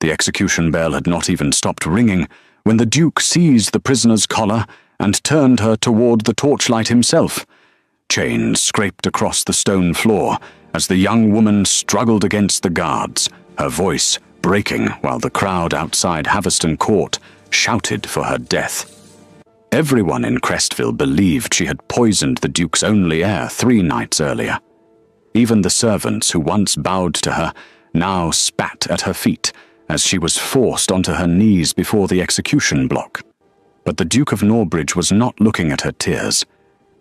The execution bell had not even stopped ringing when the Duke seized the prisoner's collar and turned her toward the torchlight himself. Chains scraped across the stone floor as the young woman struggled against the guards, her voice breaking while the crowd outside Haverston Court shouted for her death. Everyone in Crestville believed she had poisoned the Duke's only heir 3 nights earlier. Even the servants who once bowed to her now spat at her feet as she was forced onto her knees before the execution block. But the Duke of Norbridge was not looking at her tears.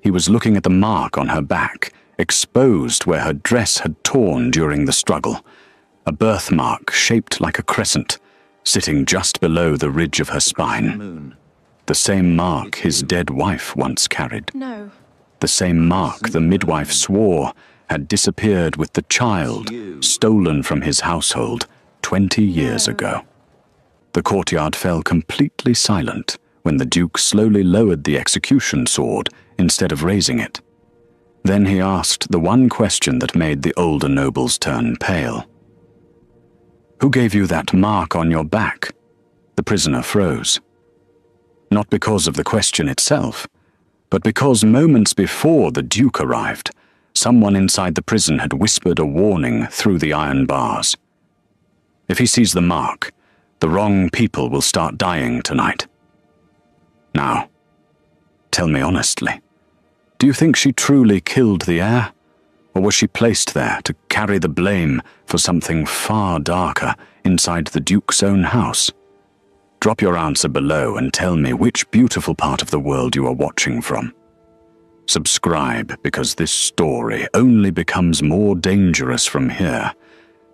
He was looking at the mark on her back, exposed where her dress had torn during the struggle. A birthmark shaped like a crescent, sitting just below the ridge of her spine. The same mark his dead wife once carried. No. The same mark the midwife swore had disappeared with the child stolen from his household 20 years ago. The courtyard fell completely silent when the Duke slowly lowered the execution sword instead of raising it. Then he asked the one question that made the older nobles turn pale. "Who gave you that mark on your back?" The prisoner froze. Not because of the question itself, but because moments before the Duke arrived, someone inside the prison had whispered a warning through the iron bars. If he sees the mark, the wrong people will start dying tonight. Now, tell me honestly, do you think she truly killed the heir? Or was she placed there to carry the blame for something far darker inside the Duke's own house? Drop your answer below and tell me which beautiful part of the world you are watching from. Subscribe, because this story only becomes more dangerous from here,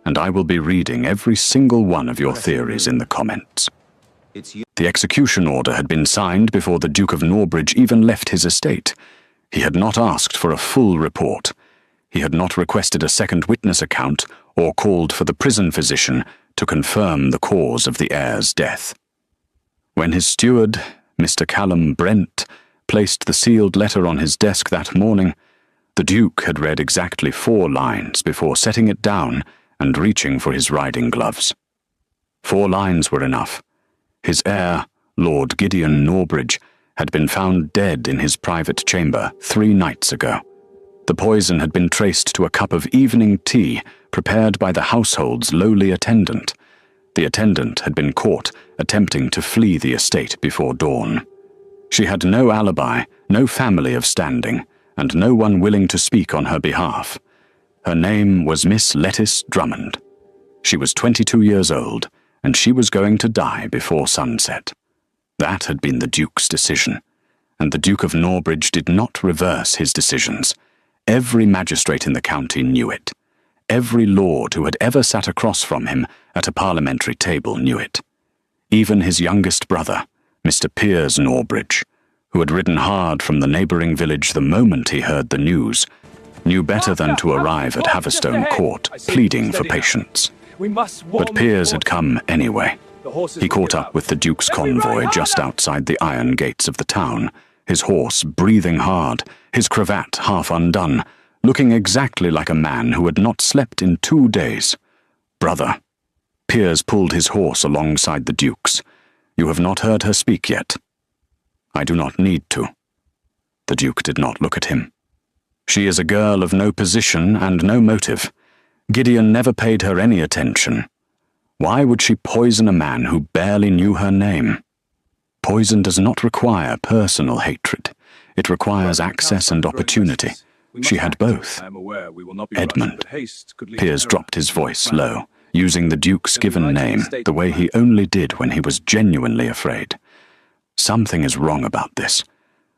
and I will be reading every single one of your theories in the comments. The execution order had been signed before the Duke of Norbridge even left his estate. He had not asked for a full report. He had not requested a second witness account or called for the prison physician to confirm the cause of the heir's death. When his steward, Mr. Callum Brent, placed the sealed letter on his desk that morning, the Duke had read exactly 4 lines before setting it down and reaching for his riding gloves. 4 lines were enough. His heir, Lord Gideon Norbridge, had been found dead in his private chamber 3 nights ago. The poison had been traced to a cup of evening tea prepared by the household's lowly attendant. The attendant had been caught attempting to flee the estate before dawn. She had no alibi, no family of standing, and no one willing to speak on her behalf. Her name was Miss Lettice Drummond. She was 22 years old, and she was going to die before sunset. That had been the Duke's decision, and the Duke of Norbridge did not reverse his decisions. Every magistrate in the county knew it. Every lord who had ever sat across from him at a parliamentary table knew it. Even his youngest brother, Mr. Piers Norbridge, who had ridden hard from the neighbouring village the moment he heard the news, knew better than to arrive at Haverstone Court pleading for patience. But Piers had come anyway. He caught up with the Duke's convoy just outside the iron gates of the town, his horse breathing hard, his cravat half undone, looking exactly like a man who had not slept in 2 days. "Brother." Piers pulled his horse alongside the Duke's. "You have not heard her speak yet." "I do not need to." The Duke did not look at him. "She is a girl of no position and no motive. Gideon never paid her any attention. Why would she poison a man who barely knew her name? Poison does not require personal hatred. It requires access and opportunity. She had both. Edmund. Piers dropped his voice low, using the Duke's given name the way he only did when he was genuinely afraid. "Something is wrong about this.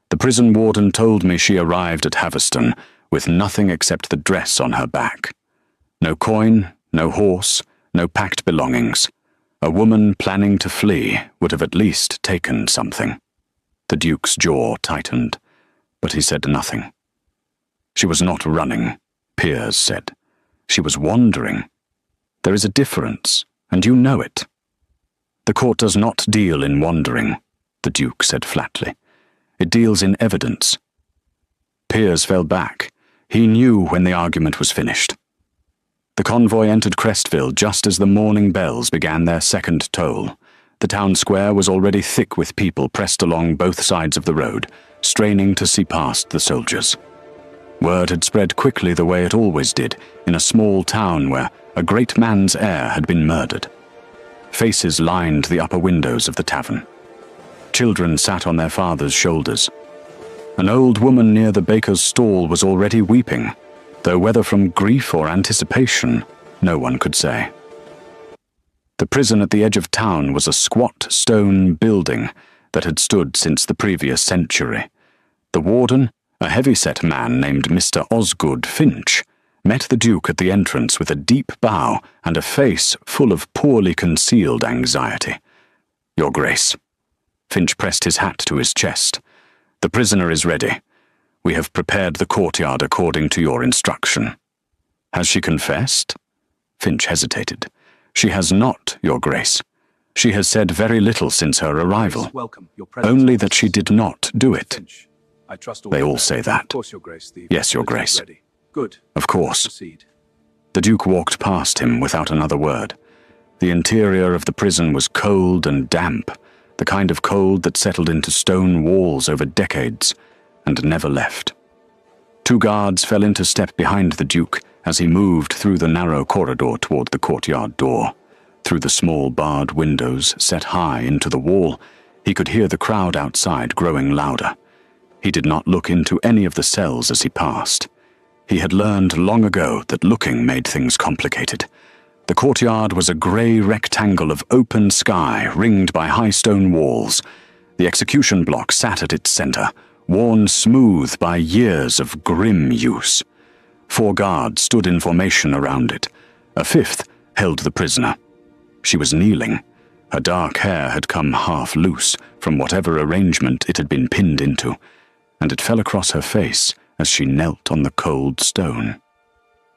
The prison warden told me she arrived at Haverston with nothing except the dress on her back. No coin, no horse, no packed belongings. A woman planning to flee would have at least taken something." The Duke's jaw tightened, but he said nothing. "She was not running," Piers said. "She was wandering. There is a difference, and you know it." "The court does not deal in wandering," the Duke said flatly. "It deals in evidence." Piers fell back. He knew when the argument was finished. The convoy entered Crestville just as the morning bells began their second toll. The town square was already thick with people pressed along both sides of the road, straining to see past the soldiers. Word had spread quickly the way it always did, in a small town where a great man's heir had been murdered. Faces lined the upper windows of the tavern. Children sat on their fathers' shoulders. An old woman near the baker's stall was already weeping, though whether from grief or anticipation, no one could say. The prison at the edge of town was a squat stone building that had stood since the previous century. The warden, a heavy-set man named Mr. Osgood Finch, met the Duke at the entrance with a deep bow and a face full of poorly concealed anxiety. "Your Grace." Finch pressed his hat to his chest. "The prisoner is ready. We have prepared the courtyard according to your instruction." "Has she confessed?" Finch hesitated. "She has not, Your Grace. She has said very little since her arrival. Only that she did not do it." "They all say that." "Yes, Your Grace." "Good. "Of course." Proceed." The Duke walked past him without another word. The interior of the prison was cold and damp, the kind of cold that settled into stone walls over decades and never left. 2 guards fell into step behind the Duke as he moved through the narrow corridor toward the courtyard door. Through the small barred windows set high into the wall, he could hear the crowd outside growing louder. He did not look into any of the cells as he passed. He had learned long ago that looking made things complicated. The courtyard was a grey rectangle of open sky ringed by high stone walls. The execution block sat at its centre, worn smooth by years of grim use. 4 guards stood in formation around it. A 5th held the prisoner. She was kneeling. Her dark hair had come half loose from whatever arrangement it had been pinned into, and it fell across her face as she knelt on the cold stone.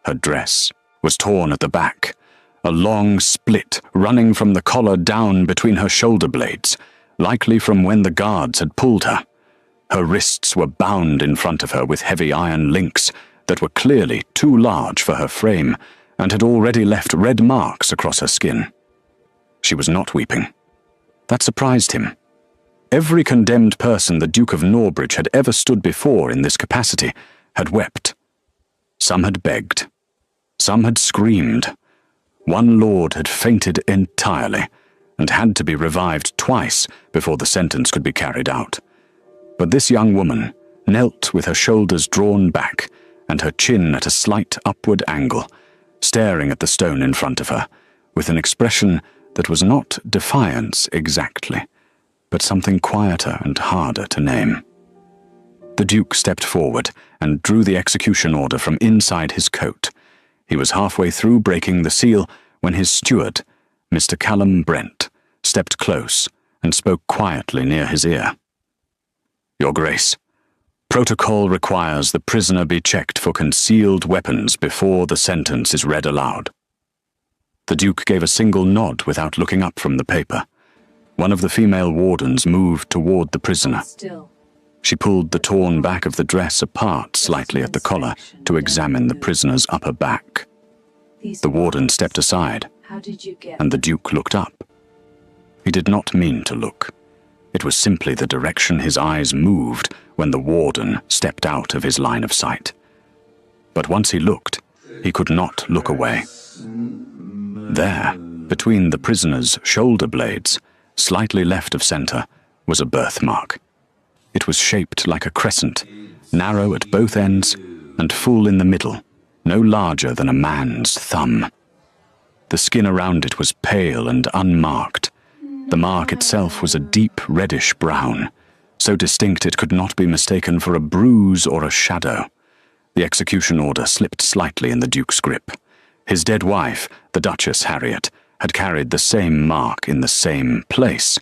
Her dress was torn at the back, a long split running from the collar down between her shoulder blades, likely from when the guards had pulled her. Her wrists were bound in front of her with heavy iron links that were clearly too large for her frame and had already left red marks across her skin. She was not weeping. That surprised him. Every condemned person the Duke of Norbridge had ever stood before in this capacity had wept. Some had begged. Some had screamed. One lord had fainted entirely and had to be revived twice before the sentence could be carried out. But this young woman knelt with her shoulders drawn back and her chin at a slight upward angle, staring at the stone in front of her, with an expression that was not defiance exactly, but something quieter and harder to name. The Duke stepped forward and drew the execution order from inside his coat. He was halfway through breaking the seal when his steward, Mr. Callum Brent, stepped close and spoke quietly near his ear. "Your Grace, protocol requires the prisoner be checked for concealed weapons before the sentence is read aloud." The Duke gave a single nod without looking up from the paper. One of the female wardens moved toward the prisoner. She pulled the torn back of the dress apart slightly at the collar to examine the prisoner's upper back. The warden stepped aside, and the Duke looked up. He did not mean to look. It was simply the direction his eyes moved when the warden stepped out of his line of sight. But once he looked, he could not look away. There, between the prisoner's shoulder blades, slightly left of center, was a birthmark. It was shaped like a crescent, narrow at both ends and full in the middle, no larger than a man's thumb. The skin around it was pale and unmarked. The mark itself was a deep reddish brown, so distinct it could not be mistaken for a bruise or a shadow. The execution order slipped slightly in the Duke's grip. His dead wife, the Duchess Harriet, had carried the same mark in the same place.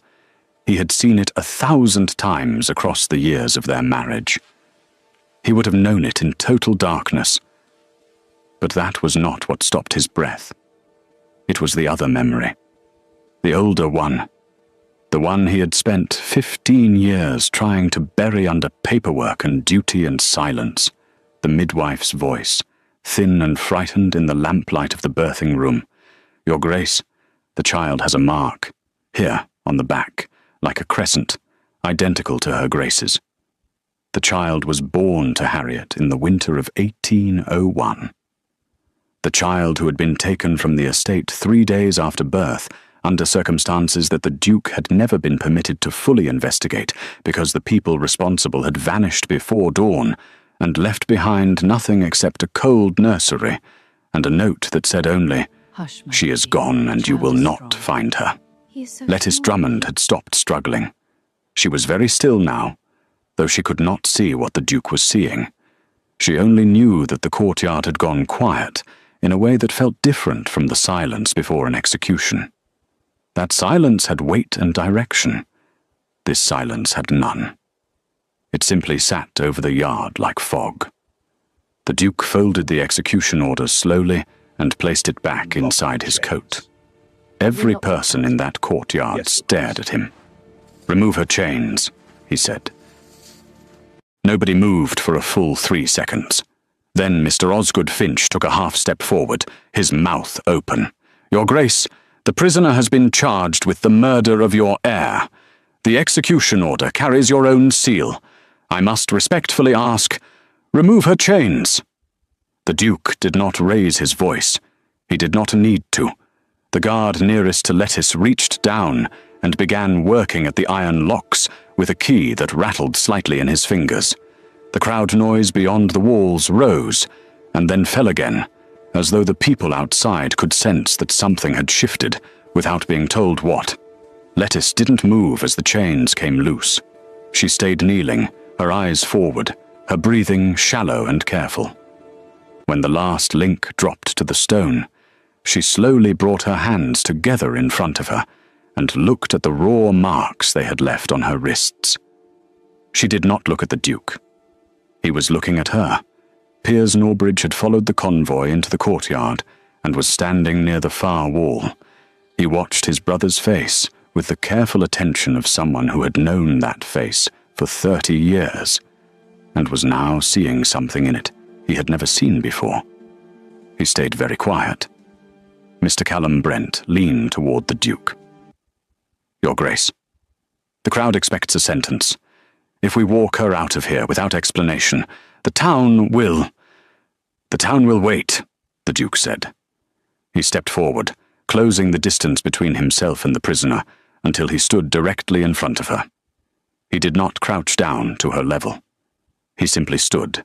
He had seen it 1,000 times across the years of their marriage. He would have known it in total darkness. But that was not what stopped his breath. It was the other memory. The older one. The one he had spent 15 years trying to bury under paperwork and duty and silence. The midwife's voice, thin and frightened in the lamplight of the birthing room. "Your Grace, the child has a mark, here, on the back, like a crescent, identical to her Grace's. The child was born to Harriet in the winter of 1801. The child who had been taken from the estate 3 days after birth, under circumstances that the Duke had never been permitted to fully investigate because the people responsible had vanished before dawn and left behind nothing except a cold nursery and a note that said only, 'She is gone and you will not find her.' Lettice Drummond had stopped struggling. She was very still now, though she could not see what the Duke was seeing. She only knew that the courtyard had gone quiet in a way that felt different from the silence before an execution. That silence had weight and direction. This silence had none. It simply sat over the yard like fog. The Duke folded the execution order slowly and placed it back inside his coat. Every person in that courtyard stared at him. "Remove her chains," he said. Nobody moved for a full 3 seconds. Then Mr. Osgood Finch took a half-step forward, his mouth open. "Your Grace, the prisoner has been charged with the murder of your heir. The execution order carries your own seal. I must respectfully ask, remove her chains." The Duke did not raise his voice. He did not need to. The guard nearest to Lettice reached down and began working at the iron locks with a key that rattled slightly in his fingers. The crowd noise beyond the walls rose and then fell again, as though the people outside could sense that something had shifted without being told what. Lettice didn't move as the chains came loose. She stayed kneeling, her eyes forward, her breathing shallow and careful. When the last link dropped to the stone, she slowly brought her hands together in front of her and looked at the raw marks they had left on her wrists. She did not look at the Duke. He was looking at her. Piers Norbridge had followed the convoy into the courtyard and was standing near the far wall. He watched his brother's face with the careful attention of someone who had known that face for 30 years and was now seeing something in it he had never seen before. He stayed very quiet. Mr. Callum Brent leaned toward the Duke. "Your Grace, the crowd expects a sentence. If we walk her out of here without explanation, the town will wait," the Duke said. He stepped forward, closing the distance between himself and the prisoner until he stood directly in front of her. He did not crouch down to her level. He simply stood,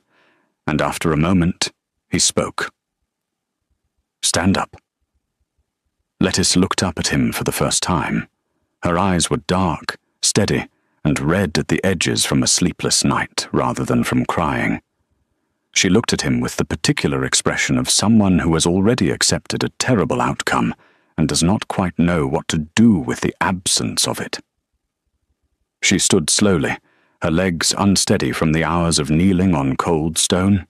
and after a moment, he spoke. "Stand up." Lettice looked up at him for the first time. Her eyes were dark, steady, and red at the edges from a sleepless night rather than from crying. She looked at him with the particular expression of someone who has already accepted a terrible outcome and does not quite know what to do with the absence of it. She stood slowly, her legs unsteady from the hours of kneeling on cold stone.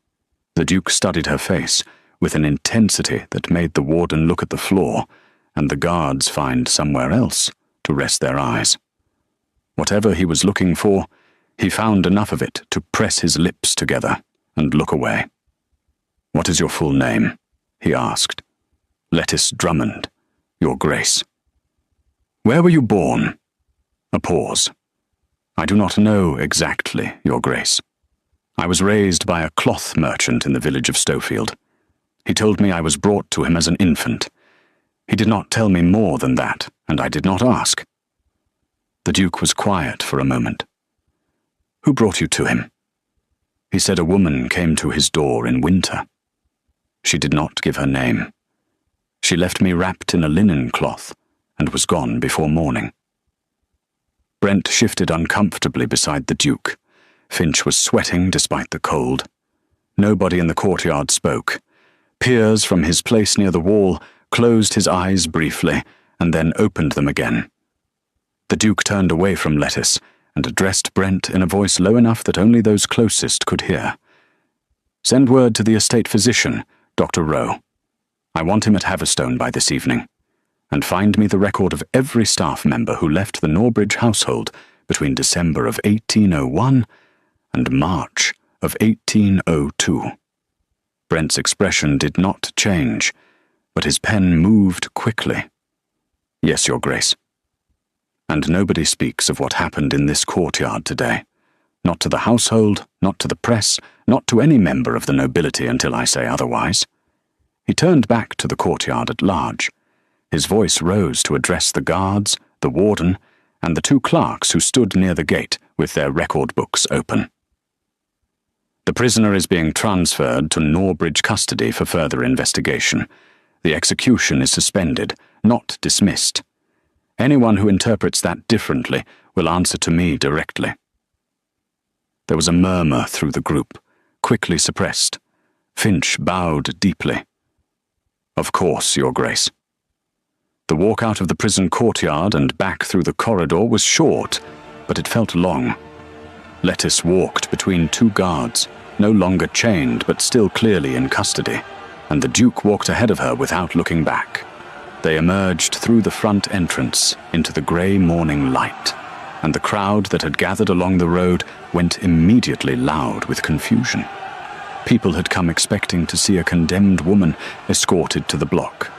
The Duke studied her face with an intensity that made the warden look at the floor and the guards find somewhere else to rest their eyes. Whatever he was looking for, he found enough of it to press his lips together and look away. "What is your full name?" he asked. "Lettice Drummond, Your Grace." "Where were you born?" A pause. "I do not know exactly, Your Grace. I was raised by a cloth merchant in the village of Stofield. He told me I was brought to him as an infant. He did not tell me more than that, and I did not ask." The Duke was quiet for a moment. "Who brought you to him?" "He said a woman came to his door in winter. She did not give her name. She left me wrapped in a linen cloth and was gone before morning." Brent shifted uncomfortably beside the Duke. Finch was sweating despite the cold. Nobody in the courtyard spoke. Piers, from his place near the wall, closed his eyes briefly and then opened them again. The Duke turned away from Lettice and addressed Brent in a voice low enough that only those closest could hear. "Send word to the estate physician, Dr. Rowe. I want him at Haverstone by this evening. And find me the record of every staff member who left the Norbridge household between December of 1801 and March of 1802. Brent's expression did not change, but his pen moved quickly. "Yes, Your Grace." "And nobody speaks of what happened in this courtyard today. Not to the household, not to the press, not to any member of the nobility until I say otherwise." He turned back to the courtyard at large. His voice rose to address the guards, the warden, and the two clerks who stood near the gate with their record books open. "The prisoner is being transferred to Norbridge custody for further investigation. The execution is suspended, not dismissed. Anyone who interprets that differently will answer to me directly." There was a murmur through the group, quickly suppressed. Finch bowed deeply. "Of course, Your Grace." The walk out of the prison courtyard and back through the corridor was short, but it felt long. Lettice walked between two guards, no longer chained but still clearly in custody, and the Duke walked ahead of her without looking back. They emerged through the front entrance into the grey morning light, and the crowd that had gathered along the road went immediately loud with confusion. People had come expecting to see a condemned woman escorted to the block.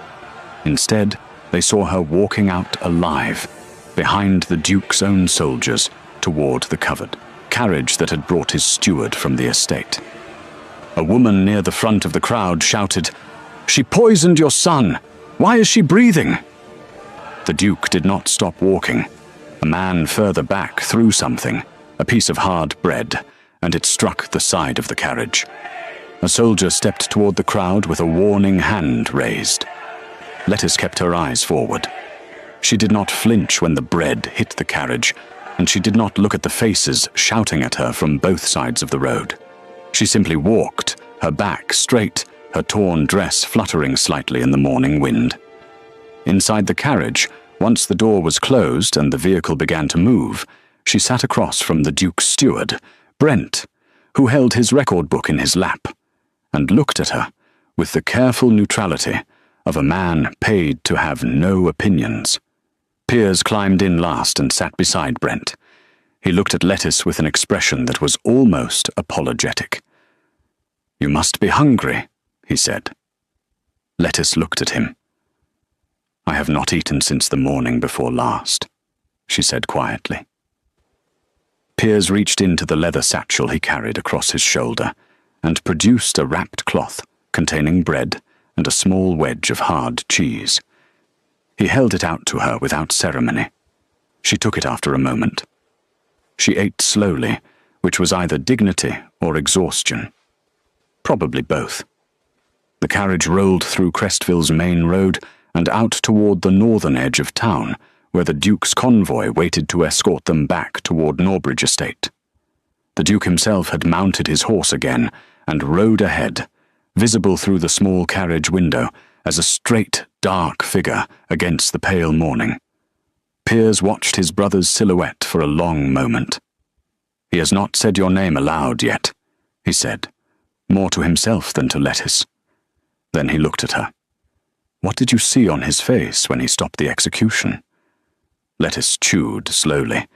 Instead, they saw her walking out alive, behind the Duke's own soldiers, toward the covered carriage that had brought his steward from the estate. A woman near the front of the crowd shouted, "She poisoned your son! Why is she breathing?" The Duke did not stop walking. A man further back threw something, a piece of hard bread, and it struck the side of the carriage. A soldier stepped toward the crowd with a warning hand raised. Lettice kept her eyes forward. She did not flinch when the bread hit the carriage, and she did not look at the faces shouting at her from both sides of the road. She simply walked, her back straight, her torn dress fluttering slightly in the morning wind. Inside the carriage, once the door was closed and the vehicle began to move, she sat across from the Duke's steward, Brent, who held his record book in his lap, and looked at her with the careful neutrality of a man paid to have no opinions. Piers climbed in last and sat beside Brent. He looked at Lettice with an expression that was almost apologetic. "You must be hungry," he said. Lettice looked at him. "I have not eaten since the morning before last," she said quietly. Piers reached into the leather satchel he carried across his shoulder and produced a wrapped cloth containing bread and a small wedge of hard cheese. He held it out to her without ceremony. She took it after a moment. She ate slowly, which was either dignity or exhaustion. Probably both. The carriage rolled through Crestville's main road and out toward the northern edge of town, where the Duke's convoy waited to escort them back toward Norbridge Estate. The Duke himself had mounted his horse again and rode ahead, visible through the small carriage window as a straight, dark figure against the pale morning. Piers watched his brother's silhouette for a long moment. "He has not said your name aloud yet," he said, more to himself than to Lettice. Then he looked at her. "What did you see on his face when he stopped the execution?" Lettice chewed slowly,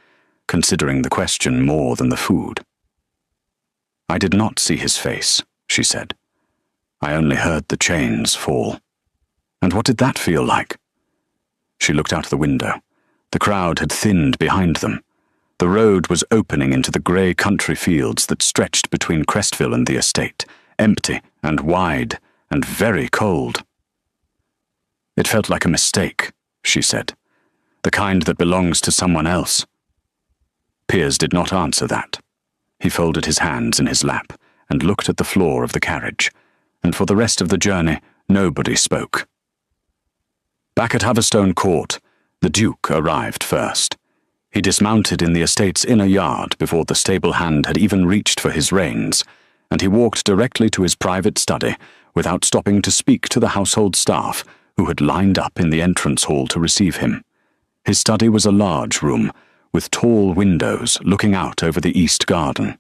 considering the question more than the food. "I did not see his face," she said. "I only heard the chains fall." "And what did that feel like?" She looked out the window. The crowd had thinned behind them. The road was opening into the grey country fields that stretched between Crestville and the estate, empty and wide and very cold. "It felt like a mistake," she said. "The kind that belongs to someone else." Piers did not answer that. He folded his hands in his lap and looked at the floor of the carriage, and for the rest of the journey nobody spoke. Back at Haverstone Court, the Duke arrived first. He dismounted in the estate's inner yard before the stable hand had even reached for his reins, and he walked directly to his private study without stopping to speak to the household staff who had lined up in the entrance hall to receive him. His study was a large room, with tall windows looking out over the east garden.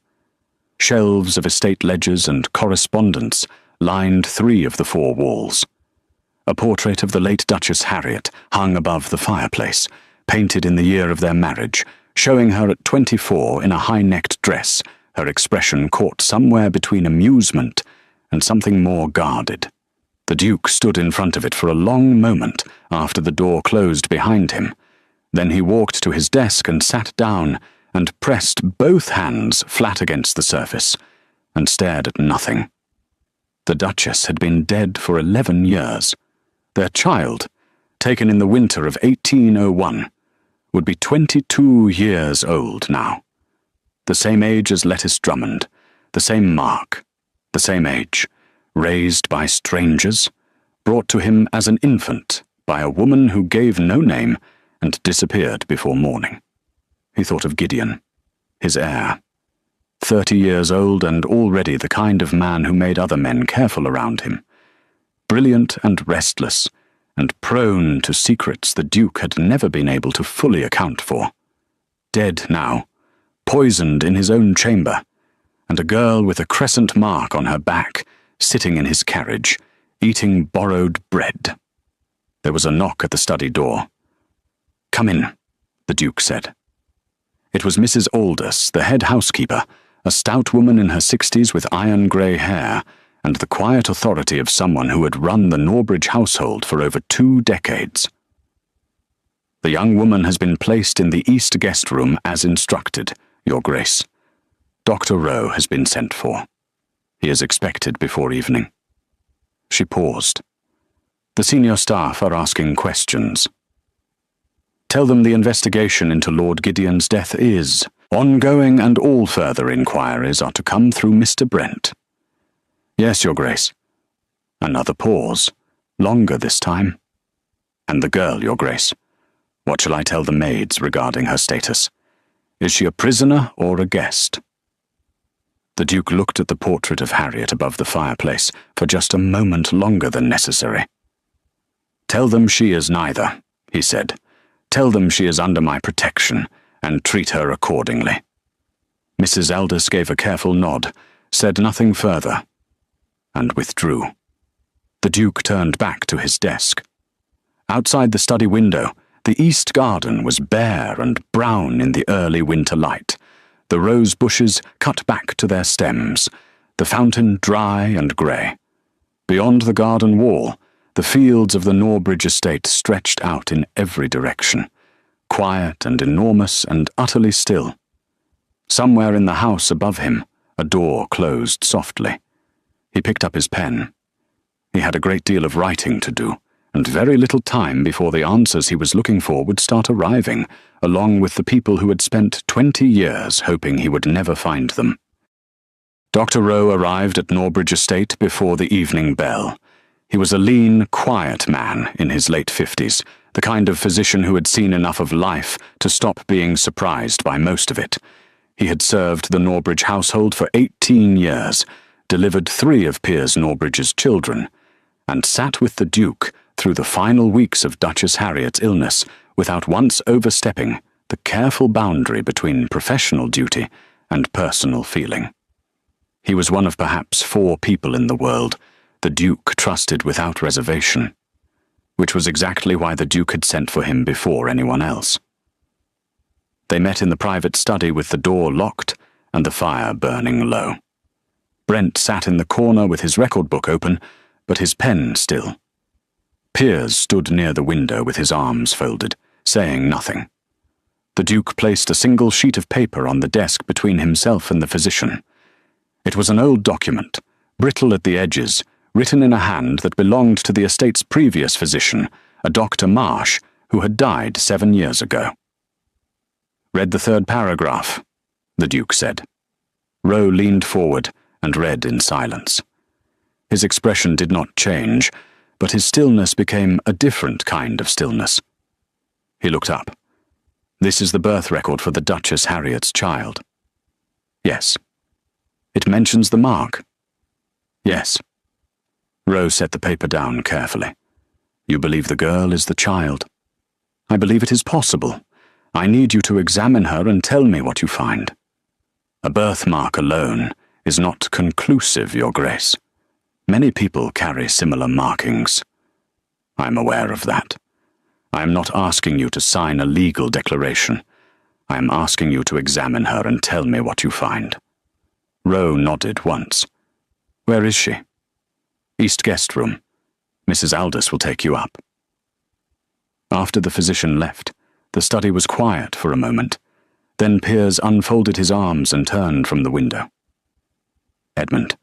Shelves of estate ledgers and correspondence lined 3 of the 4 walls. A portrait of the late Duchess Harriet hung above the fireplace, painted in the year of their marriage, showing her at 24 in a high-necked dress, her expression caught somewhere between amusement and something more guarded. The Duke stood in front of it for a long moment after the door closed behind him. Then he walked to his desk and sat down and pressed both hands flat against the surface and stared at nothing. The Duchess had been dead for 11 years. Their child, taken in the winter of 1801, would be 22 years old now. The same age as Lettice Drummond, the same mark, the same age, raised by strangers, brought to him as an infant by a woman who gave no name and disappeared before morning. He thought of Gideon, his heir, 30 years old and already the kind of man who made other men careful around him, brilliant and restless, and prone to secrets the Duke had never been able to fully account for. Dead now, poisoned in his own chamber, and a girl with a crescent mark on her back, sitting in his carriage, eating borrowed bread. There was a knock at the study door. "Come in," the Duke said. It was Mrs. Aldous, the head housekeeper, a stout woman in her 60s with iron-grey hair, and the quiet authority of someone who had run the Norbridge household for over 2 decades. "The young woman has been placed in the East guest room as instructed, Your Grace. Dr. Rowe has been sent for. He is expected before evening." She paused. "The senior staff are asking questions. Tell them the investigation into Lord Gideon's death is ongoing and all further inquiries are to come through Mr. Brent." "Yes, Your Grace." Another pause, longer this time. "And the girl, Your Grace. What shall I tell the maids regarding her status? Is she a prisoner or a guest?" The Duke looked at the portrait of Harriet above the fireplace for just a moment longer than necessary. "Tell them she is neither," he said. "Tell them she is under my protection, and treat her accordingly." Mrs. Aldous gave a careful nod, said nothing further, and withdrew. The Duke turned back to his desk. Outside the study window, the east garden was bare and brown in the early winter light, the rose bushes cut back to their stems, the fountain dry and grey. Beyond the garden wall, the fields of the Norbridge estate stretched out in every direction, quiet and enormous and utterly still. Somewhere in the house above him, a door closed softly. He picked up his pen. He had a great deal of writing to do, and very little time before the answers he was looking for would start arriving, along with the people who had spent 20 years hoping he would never find them. Dr. Rowe arrived at Norbridge Estate before the evening bell. He was a lean, quiet man in his late 50s, the kind of physician who had seen enough of life to stop being surprised by most of it. He had served the Norbridge household for 18 years, delivered 3 of Piers Norbridge's children, and sat with the Duke through the final weeks of Duchess Harriet's illness without once overstepping the careful boundary between professional duty and personal feeling. He was one of perhaps 4 people in the world the Duke trusted without reservation, which was exactly why the Duke had sent for him before anyone else. They met in the private study with the door locked and the fire burning low. Brent sat in the corner with his record book open, but his pen still. Piers stood near the window with his arms folded, saying nothing. The Duke placed a single sheet of paper on the desk between himself and the physician. It was an old document, brittle at the edges, written in a hand that belonged to the estate's previous physician, a Dr. Marsh, who had died 7 years ago. "Read the 3rd paragraph," the Duke said. Rowe leaned forward and read in silence. His expression did not change, but his stillness became a different kind of stillness. He looked up. "This is the birth record for the Duchess Harriet's child." "Yes." "It mentions the mark." "Yes." Rowe set the paper down carefully. "You believe the girl is the child?" "I believe it is possible. I need you to examine her and tell me what you find." "A birthmark alone is not conclusive, Your Grace. Many people carry similar markings." "I am aware of that. I am not asking you to sign a legal declaration. I am asking you to examine her and tell me what you find." Rowe nodded once. "Where is she?" East guest room. Mrs. Aldous will take you up." After the physician left, the study was quiet for a moment. Then Piers unfolded his arms and turned from the window. "Edmund,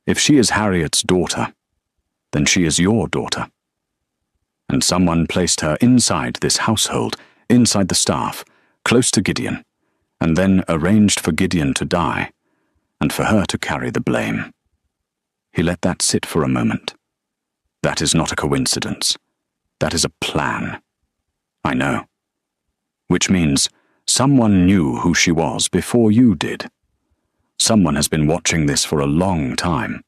if she is Harriet's daughter, then she is your daughter. And someone placed her inside this household, inside the staff, close to Gideon, and then arranged for Gideon to die, and for her to carry the blame." He let that sit for a moment. "That is not a coincidence. That is a plan." "I know. Which means someone knew who she was before you did. Someone has been watching this for a long time.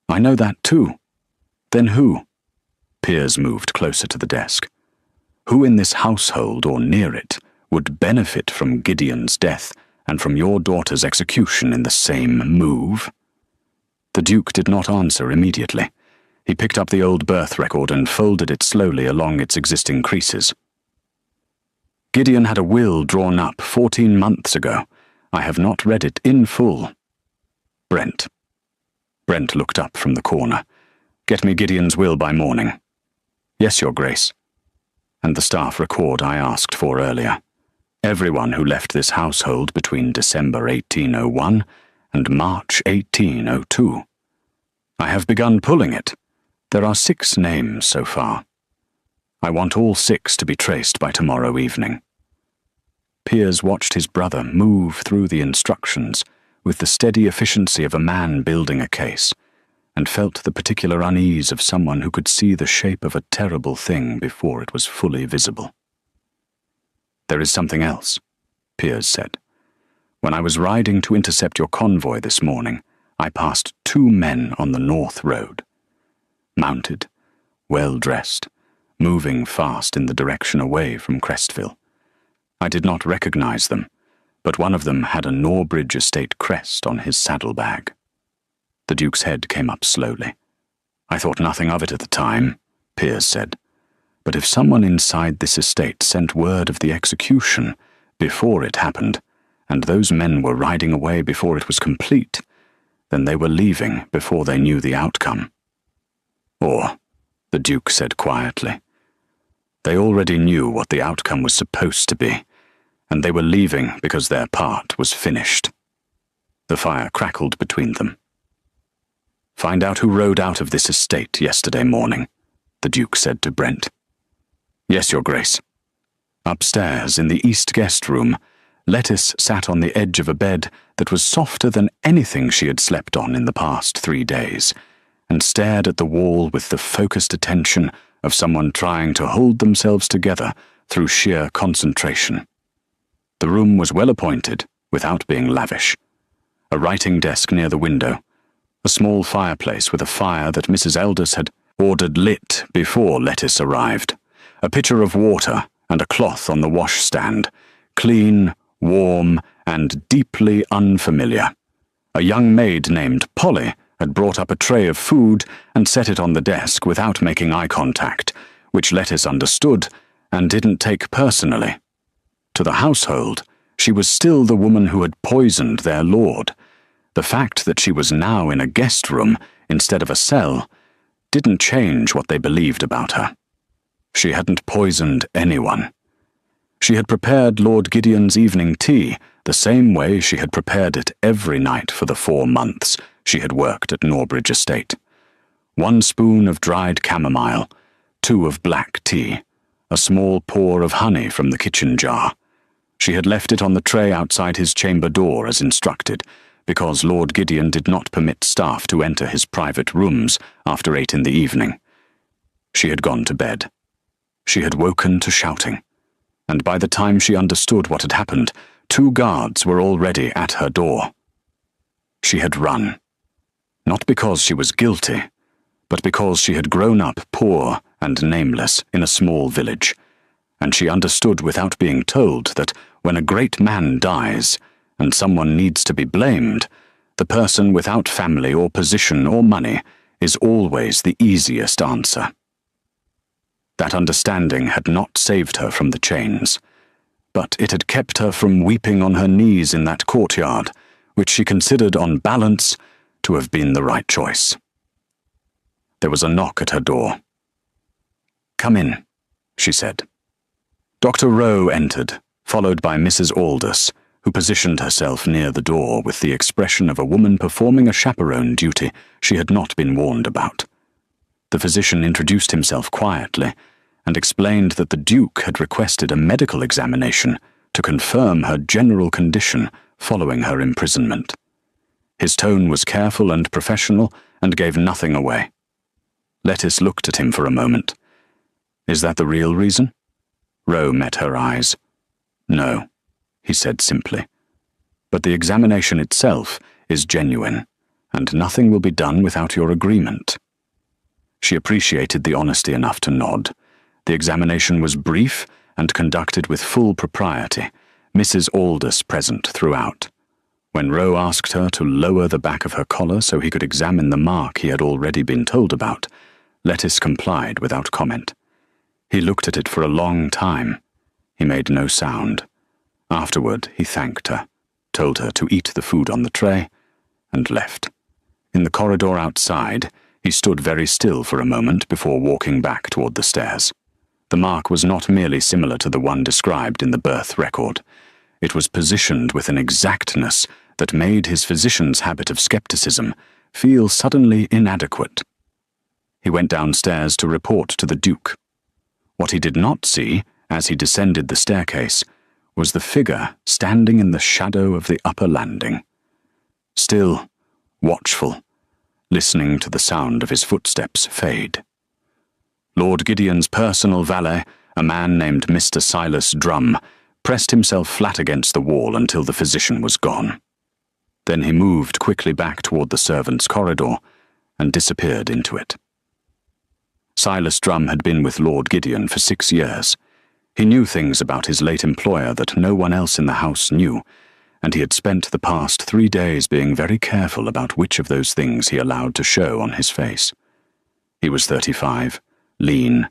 I know that too. Then who?" Piers moved closer to the desk. "Who in this household or near it would benefit from Gideon's death and from your daughter's execution in the same move?" The Duke did not answer immediately. He picked up the old birth record and folded it slowly along its existing creases. "Gideon had a will drawn up 14 months ago. I have not read it in full." "Brent." Brent looked up from the corner. "Get me Gideon's will by morning." "Yes, Your Grace." "And the staff record I asked for earlier. Everyone who left this household between December 1801 and March 1802. I have begun pulling it. There are 6 names so far. I want all 6 to be traced by tomorrow evening." Piers watched his brother move through the instructions with the steady efficiency of a man building a case, and felt the particular unease of someone who could see the shape of a terrible thing before it was fully visible. "There is something else," Piers said. "When I was riding to intercept your convoy this morning, I passed 2 men on the North Road. Mounted, well-dressed, moving fast in the direction away from Crestville. I did not recognize them, but one of them had a Norbridge estate crest on his saddlebag." The Duke's head came up slowly. "I thought nothing of it at the time," Piers said. "But if someone inside this estate sent word of the execution before it happened, and those men were riding away before it was complete, then they were leaving before they knew the outcome." "Or," the Duke said quietly, "they already knew what the outcome was supposed to be, and they were leaving because their part was finished." The fire crackled between them. "Find out who rode out of this estate yesterday morning," the Duke said to Brent. "Yes, Your Grace." Upstairs, in the East guest room, Lettice sat on the edge of a bed that was softer than anything she had slept on in the past 3 days, and stared at the wall with the focused attention of someone trying to hold themselves together through sheer concentration. The room was well appointed, without being lavish. A writing desk near the window, a small fireplace with a fire that Mrs. Aldous had ordered lit before Lettice arrived, a pitcher of water and a cloth on the washstand, clean, warm, and deeply unfamiliar. A young maid named Polly had brought up a tray of food and set it on the desk without making eye contact, which Lettice understood and didn't take personally. To the household, she was still the woman who had poisoned their lord. The fact that she was now in a guest room instead of a cell didn't change what they believed about her. She hadn't poisoned anyone. She had prepared Lord Gideon's evening tea the same way she had prepared it every night for the 4 months she had worked at Norbridge Estate. 1 spoon of dried chamomile, 2 of black tea, a small pour of honey from the kitchen jar. She had left it on the tray outside his chamber door as instructed, because Lord Gideon did not permit staff to enter his private rooms after 8 in the evening. She had gone to bed. She had woken to shouting, and by the time she understood what had happened, 2 guards were already at her door. She had run, not because she was guilty, but because she had grown up poor and nameless in a small village, and she understood without being told that when a great man dies, and someone needs to be blamed, the person without family or position or money is always the easiest answer. That understanding had not saved her from the chains, but it had kept her from weeping on her knees in that courtyard, which she considered on balance to have been the right choice. There was a knock at her door. "Come in," she said. Dr. Rowe entered, followed by Mrs. Aldous, who positioned herself near the door with the expression of a woman performing a chaperone duty she had not been warned about. The physician introduced himself quietly and explained that the Duke had requested a medical examination to confirm her general condition following her imprisonment. His tone was careful and professional and gave nothing away. Lettice looked at him for a moment. "Is that the real reason?" Rowe met her eyes. "No," he said simply. "But the examination itself is genuine, and nothing will be done without your agreement." She appreciated the honesty enough to nod. The examination was brief and conducted with full propriety, Mrs. Aldous present throughout. When Rowe asked her to lower the back of her collar so he could examine the mark he had already been told about, Lettice complied without comment. He looked at it for a long time. He made no sound. Afterward, he thanked her, told her to eat the food on the tray, and left. In the corridor outside, he stood very still for a moment before walking back toward the stairs. The mark was not merely similar to the one described in the birth record. It was positioned with an exactness that made his physician's habit of skepticism feel suddenly inadequate. He went downstairs to report to the Duke. What he did not see, as he descended the staircase, was the figure standing in the shadow of the upper landing. Still, watchful, listening to the sound of his footsteps fade. Lord Gideon's personal valet, a man named Mr. Silas Drum, pressed himself flat against the wall until the physician was gone. Then he moved quickly back toward the servants' corridor and disappeared into it. Silas Drum had been with Lord Gideon for 6 years. He knew things about his late employer that no one else in the house knew, and he had spent the past 3 days being very careful about which of those things he allowed to show on his face. He was 35, lean,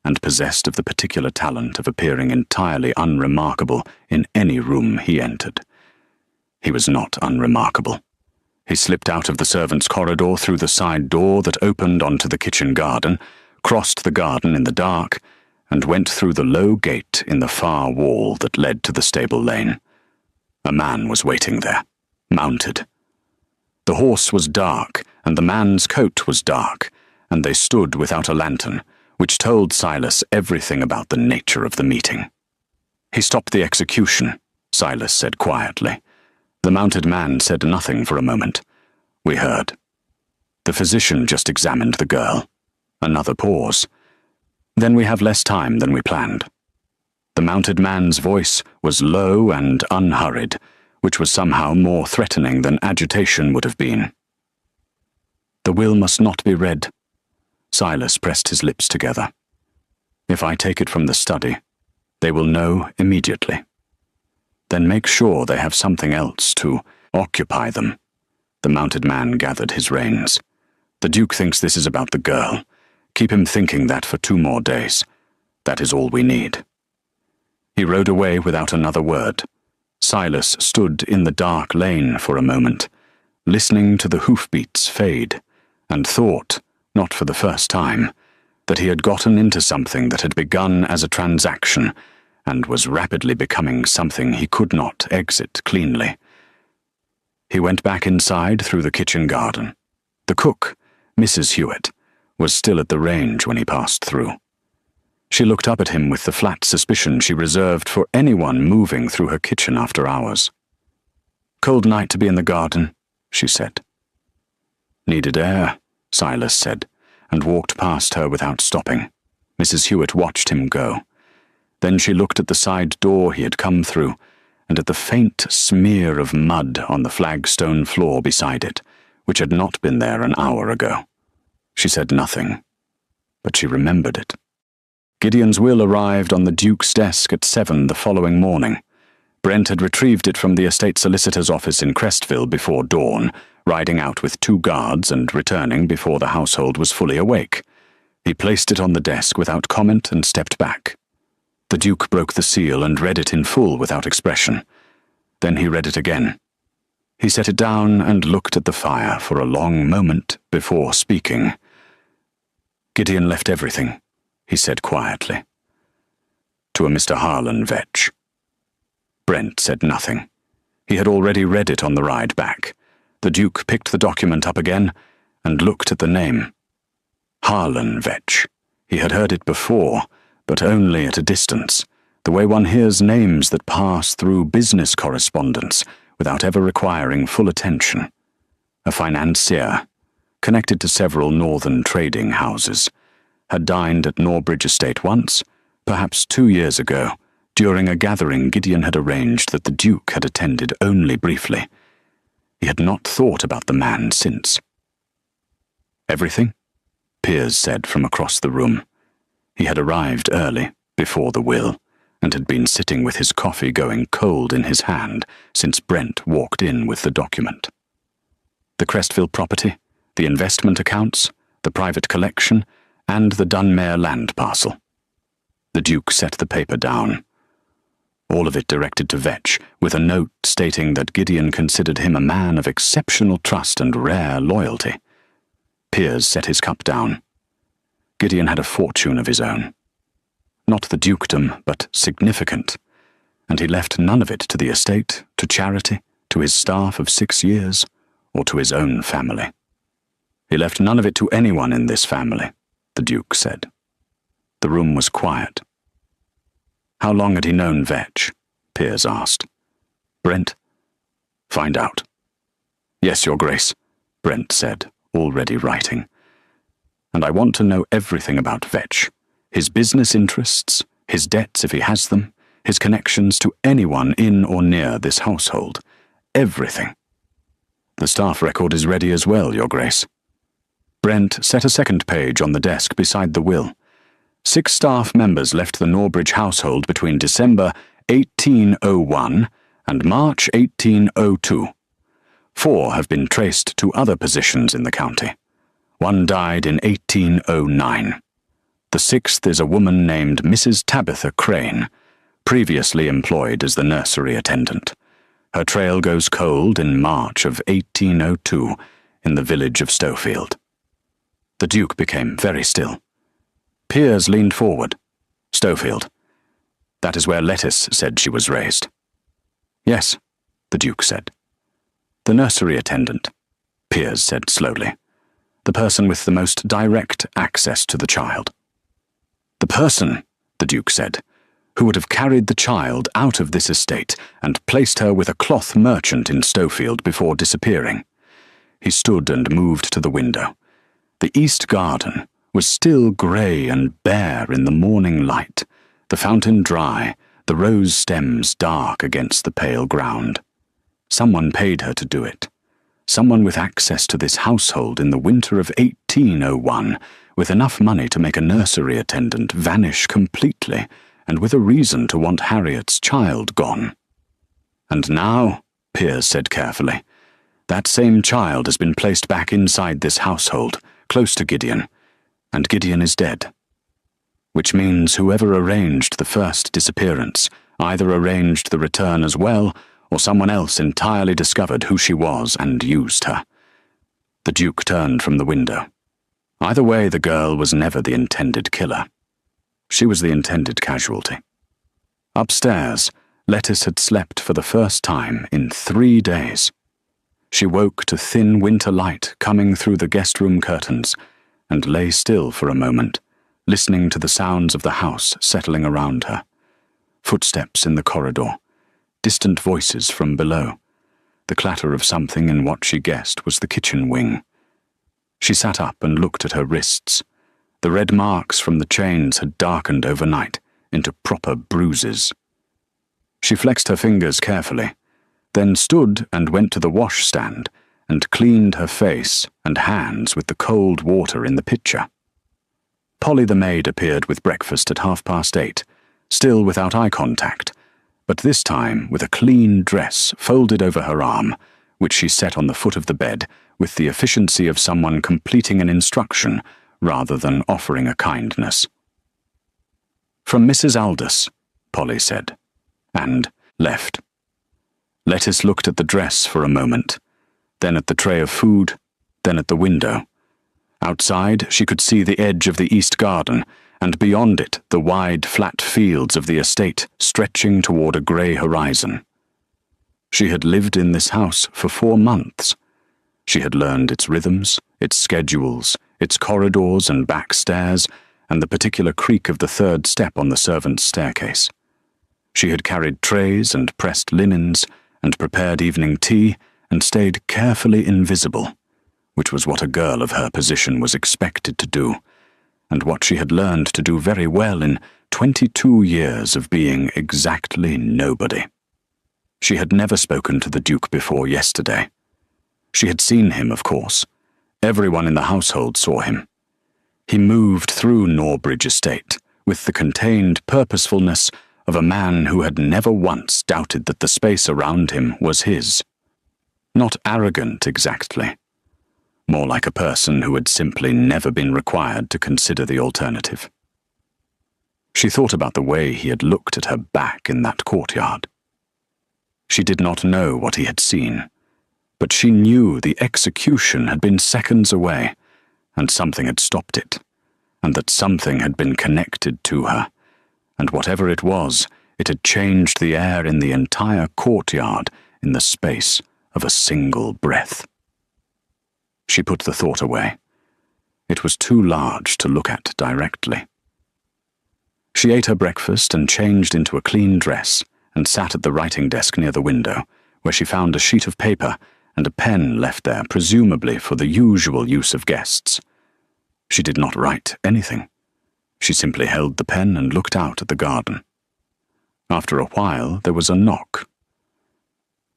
and possessed of the particular talent of appearing entirely unremarkable in any room he entered. He was not unremarkable. He slipped out of the servants' corridor through the side door that opened onto the kitchen garden, crossed the garden in the dark, and went through the low gate in the far wall that led to the stable lane. A man was waiting there, mounted. The horse was dark, and the man's coat was dark, and they stood without a lantern, which told Silas everything about the nature of the meeting. "He stopped the execution," Silas said quietly. The mounted man said nothing for a moment. We heard. The physician just examined the girl. Another pause. "Then we have less time than we planned." The mounted man's voice was low and unhurried, which was somehow more threatening than agitation would have been. "The will must not be read." Silas pressed his lips together. "If I take it from the study, they will know immediately. Then make sure they have something else to occupy them." The mounted man gathered his reins. "The Duke thinks this is about the girl. Keep him thinking that for 2 more days. That is all we need." He rode away without another word. Silas stood in the dark lane for a moment, listening to the hoofbeats fade, and thought, not for the first time, that he had gotten into something that had begun as a transaction and was rapidly becoming something he could not exit cleanly. He went back inside through the kitchen garden. The cook, Mrs. Hewitt, was still at the range when he passed through. She looked up at him with the flat suspicion she reserved for anyone moving through her kitchen after hours. "Cold night to be in the garden," she said. "Needed air," Silas said, and walked past her without stopping. Mrs. Hewitt watched him go. Then she looked at the side door he had come through, and at the faint smear of mud on the flagstone floor beside it, which had not been there an hour ago. She said nothing, but she remembered it. Gideon's will arrived on the Duke's desk at 7 the following morning. Brent had retrieved it from the estate solicitor's office in Crestville before dawn, riding out with 2 guards and returning before the household was fully awake. He placed it on the desk without comment and stepped back. The Duke broke the seal and read it in full without expression. Then he read it again. He set it down and looked at the fire for a long moment before speaking. Gideon left everything, he said quietly. To a Mr. Harlan Vetch. Brent said nothing. He had already read it on the ride back. The Duke picked the document up again and looked at the name. Harlan Vetch. He had heard it before, but only at a distance, the way one hears names that pass through business correspondence without ever requiring full attention. A financier, connected to several northern trading houses, had dined at Norbridge Estate once, perhaps 2 years ago, during a gathering Gideon had arranged that the Duke had attended only briefly. He had not thought about the man since. Everything? Piers said from across the room. He had arrived early, before the will, and had been sitting with his coffee going cold in his hand since Brent walked in with the document. The Crestville property, the investment accounts, the private collection, and the Dunmere land parcel. The Duke set the paper down. All of it directed to Vetch, with a note stating that Gideon considered him a man of exceptional trust and rare loyalty. Piers set his cup down. Gideon had a fortune of his own. Not the dukedom, but significant, and he left none of it to the estate, to charity, to his staff of 6 years, or to his own family. He left none of it to anyone in this family, the Duke said. The room was quiet. How long had he known Vetch? Piers asked. Brent? Find out. Yes, Your Grace, Brent said, already writing. And I want to know everything about Vetch. His business interests, his debts if he has them, his connections to anyone in or near this household. Everything. The staff record is ready as well, Your Grace. Brent set a second page on the desk beside the will. 6 staff members left the Norbridge household between December 1801 and March 1802. 4 have been traced to other positions in the county. 1 died in 1809. The 6th is a woman named Mrs. Tabitha Crane, previously employed as the nursery attendant. Her trail goes cold in March of 1802 in the village of Stowfield. The Duke became very still. Piers leaned forward. Stowfield. That is where Lettice said she was raised. Yes, the Duke said. The nursery attendant, Piers said slowly. The person with the most direct access to the child. The person, the Duke said, who would have carried the child out of this estate and placed her with a cloth merchant in Stowfield before disappearing. He stood and moved to the window. The east garden was still grey and bare in the morning light, the fountain dry, the rose stems dark against the pale ground. Someone paid her to do it. Someone with access to this household in the winter of 1801, with enough money to make a nursery attendant vanish completely, and with a reason to want Harriet's child gone. And now, Piers said carefully, that same child has been placed back inside this household, close to Gideon, and Gideon is dead. Which means whoever arranged the first disappearance either arranged the return as well, or someone else entirely discovered who she was and used her. The Duke turned from the window. Either way, the girl was never the intended killer. She was the intended casualty. Upstairs, Lettice had slept for the first time in 3 days. She woke to thin winter light coming through the guest room curtains, and lay still for a moment, listening to the sounds of the house settling around her. Footsteps in the corridor, distant voices from below, the clatter of something in what she guessed was the kitchen wing. She sat up and looked at her wrists. The red marks from the chains had darkened overnight into proper bruises. She flexed her fingers carefully, then stood and went to the washstand and cleaned her face and hands with the cold water in the pitcher. Polly the maid appeared with breakfast at 8:30, still without eye contact, but this time with a clean dress folded over her arm, which she set on the foot of the bed with the efficiency of someone completing an instruction rather than offering a kindness. From Mrs. Aldous, Polly said, and left. Lettice looked at the dress for a moment, then at the tray of food, then at the window. Outside, she could see the edge of the east garden, and beyond it the wide, flat fields of the estate stretching toward a grey horizon. She had lived in this house for 4 months. She had learned its rhythms, its schedules, its corridors and back stairs, and the particular creak of the 3rd step on the servants' staircase. She had carried trays and pressed linens, and prepared evening tea, and stayed carefully invisible, which was what a girl of her position was expected to do, and what she had learned to do very well in 22 years of being exactly nobody. She had never spoken to the Duke before yesterday. She had seen him, of course. Everyone in the household saw him. He moved through Norbridge Estate with the contained purposefulness of a man who had never once doubted that the space around him was his. Not arrogant exactly. More like a person who had simply never been required to consider the alternative. She thought about the way he had looked at her back in that courtyard. She did not know what he had seen, but she knew the execution had been seconds away, and something had stopped it, and that something had been connected to her, and whatever it was, it had changed the air in the entire courtyard in the space of a single breath. She put the thought away. It was too large to look at directly. She ate her breakfast and changed into a clean dress and sat at the writing desk near the window, where she found a sheet of paper and a pen left there presumably for the usual use of guests. She did not write anything. She simply held the pen and looked out at the garden. After a while there was a knock.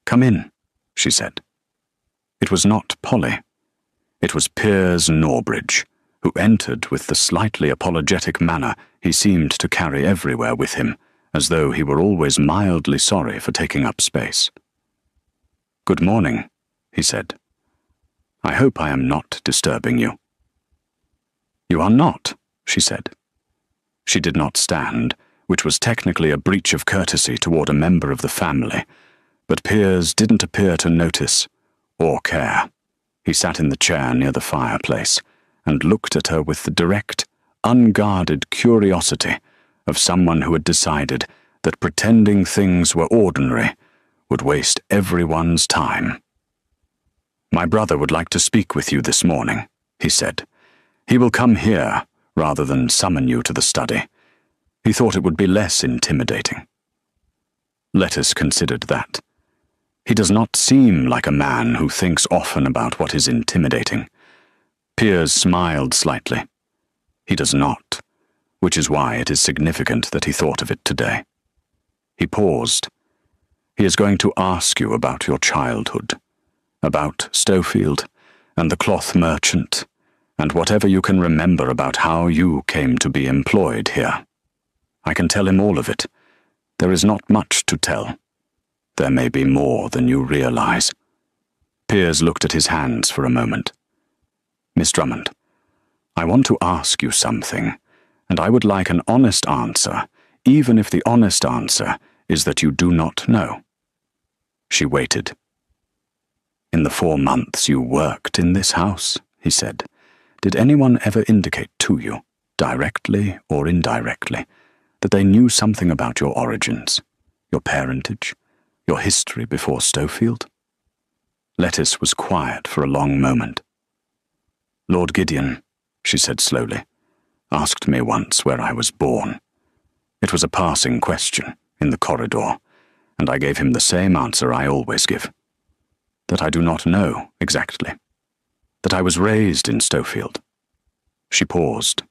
"Come in," she said. It was not Polly. It was Piers Norbridge, who entered with the slightly apologetic manner he seemed to carry everywhere with him, as though he were always mildly sorry for taking up space. "Good morning," he said. "I hope I am not disturbing you." "You are not," she said. She did not stand, which was technically a breach of courtesy toward a member of the family, but Piers didn't appear to notice or care. He sat in the chair near the fireplace and looked at her with the direct, unguarded curiosity of someone who had decided that pretending things were ordinary would waste everyone's time. "My brother would like to speak with you this morning," he said. "He will come here rather than summon you to the study. He thought it would be less intimidating." Lettuce considered that. He does not seem like a man who thinks often about what is intimidating. Piers smiled slightly. He does not, which is why it is significant that he thought of it today. He paused. "He is going to ask you about your childhood, about Stofield and the cloth merchant, and whatever you can remember about how you came to be employed here. I can tell him all of it. There is not much to tell. There may be more than you realize." Piers looked at his hands for a moment. "Miss Drummond, I want to ask you something, and I would like an honest answer, even if the honest answer is that you do not know." She waited. "In the 4 months you worked in this house," he said, "did anyone ever indicate to you, directly or indirectly, that they knew something about your origins, your parentage, your history before Stofield?" Lettuce was quiet for a long moment. "Lord Gideon," she said slowly, "asked me once where I was born. It was a passing question in the corridor, and I gave him the same answer I always give. That I do not know exactly. That I was raised in Stofield." She paused.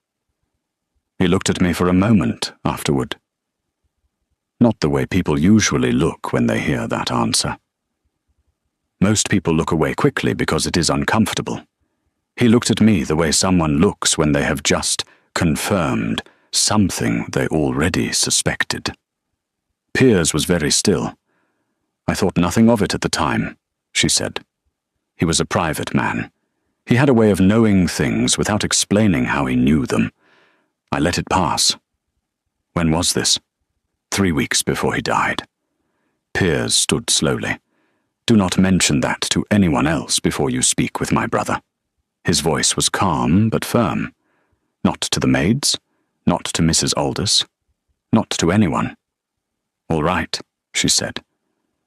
He looked at me for a moment afterward. Not the way people usually look when they hear that answer. Most people look away quickly because it is uncomfortable. He looked at me the way someone looks when they have just confirmed something they already suspected. Piers was very still. "I thought nothing of it at the time," she said. "He was a private man. He had a way of knowing things without explaining how he knew them. I let it pass." "When was this?" 3 weeks before he died." Piers stood slowly. "Do not mention that to anyone else before you speak with my brother." His voice was calm but firm. Not to the maids, not to Mrs. Aldous, not to anyone. "All right," she said.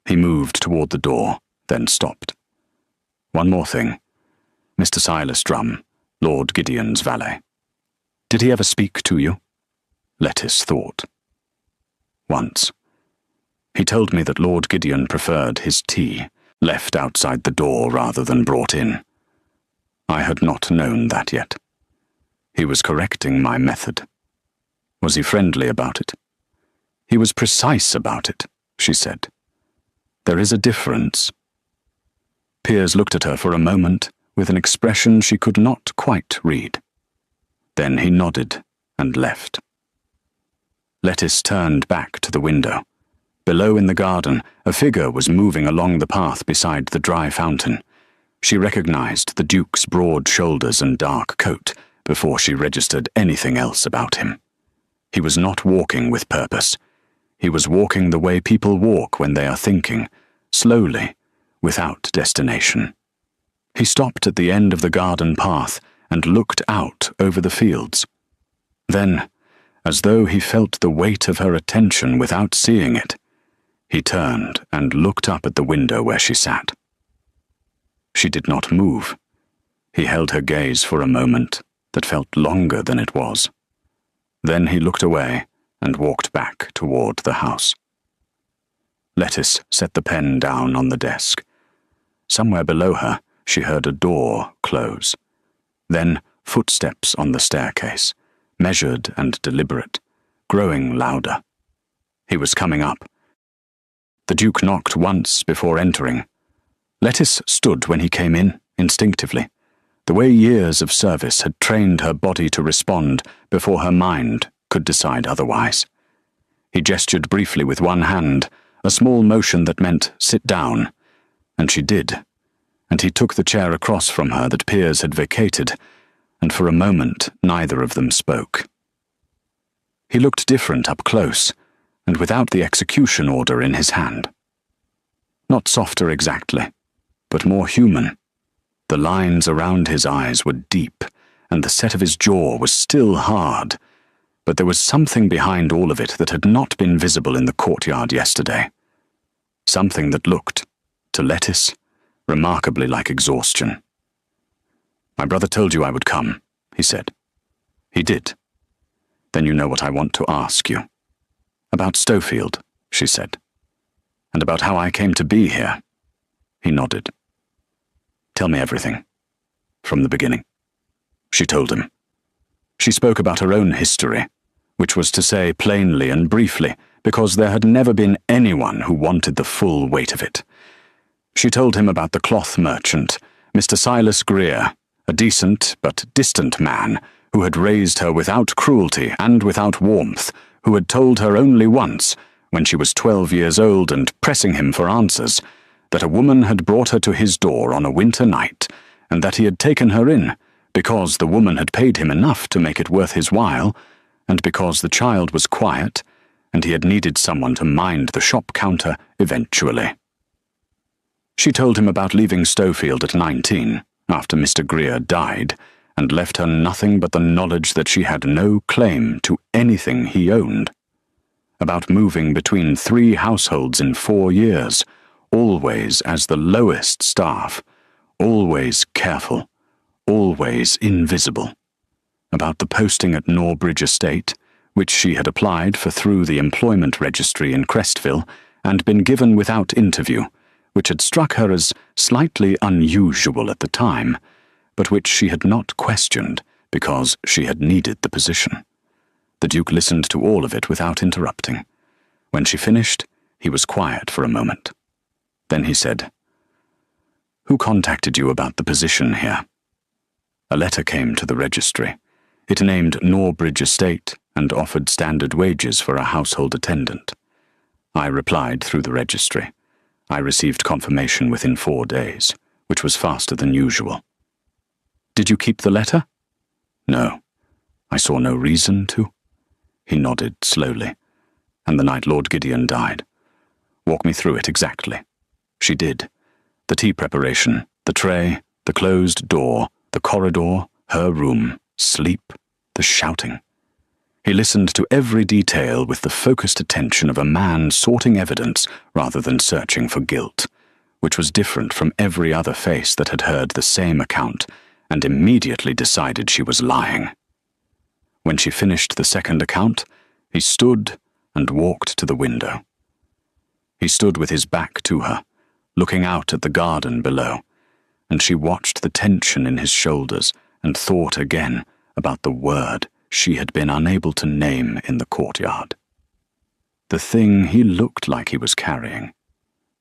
He moved toward the door, then stopped. "One more thing. Mr. Silas Drum, Lord Gideon's valet. Did he ever speak to you?" Lettice thought. "Once. He told me that Lord Gideon preferred his tea left outside the door rather than brought in. I had not known that yet. He was correcting my method. Was he friendly about it?" "He was precise about it," she said. "There is a difference." Piers looked at her for a moment with an expression she could not quite read. Then he nodded and left. Lettice turned back to the window. Below in the garden, a figure was moving along the path beside the dry fountain. She recognized the Duke's broad shoulders and dark coat before she registered anything else about him. He was not walking with purpose. He was walking the way people walk when they are thinking, slowly, without destination. He stopped at the end of the garden path and looked out over the fields. Then, as though he felt the weight of her attention without seeing it, he turned and looked up at the window where she sat. She did not move. He held her gaze for a moment that felt longer than it was. Then he looked away and walked back toward the house. Lettice set the pen down on the desk. Somewhere below her, she heard a door close. Then footsteps on the staircase, measured and deliberate, growing louder. He was coming up. The Duke knocked once before entering. Lettice stood when he came in, instinctively, the way years of service had trained her body to respond before her mind could decide otherwise. He gestured briefly with one hand, a small motion that meant sit down, and she did, and he took the chair across from her that Piers had vacated, and for a moment neither of them spoke. He looked different up close, and without the execution order in his hand. Not softer exactly, but more human. The lines around his eyes were deep, and the set of his jaw was still hard, but there was something behind all of it that had not been visible in the courtyard yesterday. Something that looked, to Lettice, remarkably like exhaustion. "My brother told you I would come," he said. "He did. Then you know what I want to ask you." "About Stowfield," she said. "And about how I came to be here." He nodded. "Tell me everything. From the beginning." She told him. She spoke about her own history, which was to say plainly and briefly, because there had never been anyone who wanted the full weight of it. She told him about the cloth merchant, Mr. Silas Greer, a decent but distant man who had raised her without cruelty and without warmth, who had told her only once, when she was 12 years old and pressing him for answers, that a woman had brought her to his door on a winter night, and that he had taken her in, because the woman had paid him enough to make it worth his while, and because the child was quiet, and he had needed someone to mind the shop counter eventually. She told him about leaving Stowfield at 19, after Mr. Greer died, and left her nothing but the knowledge that she had no claim to anything he owned. About moving between 3 households in 4 years, always as the lowest staff, always careful, always invisible. About the posting at Norbridge Estate, which she had applied for through the employment registry in Crestville, and been given without interview, which had struck her as slightly unusual at the time, but which she had not questioned because she had needed the position. The Duke listened to all of it without interrupting. When she finished, he was quiet for a moment. Then he said, "Who contacted you about the position here?" A letter came to the registry. It named Norbridge Estate and offered standard wages for a household attendant. I replied through the registry. I received confirmation within 4 days, which was faster than usual. "Did you keep the letter?" "No. I saw no reason to." He nodded slowly. "And the night Lord Gideon died. Walk me through it exactly." She did. The tea preparation, the tray, the closed door, The corridor, her room, sleep, the shouting. He listened to every detail with the focused attention of a man sorting evidence rather than searching for guilt, which was different from every other face that had heard the same account and immediately decided she was lying. When she finished the second account, he stood and walked to the window. He stood with his back to her, looking out at the garden below, and she watched the tension in his shoulders and thought again about the word she had been unable to name in the courtyard. The thing he looked like he was carrying.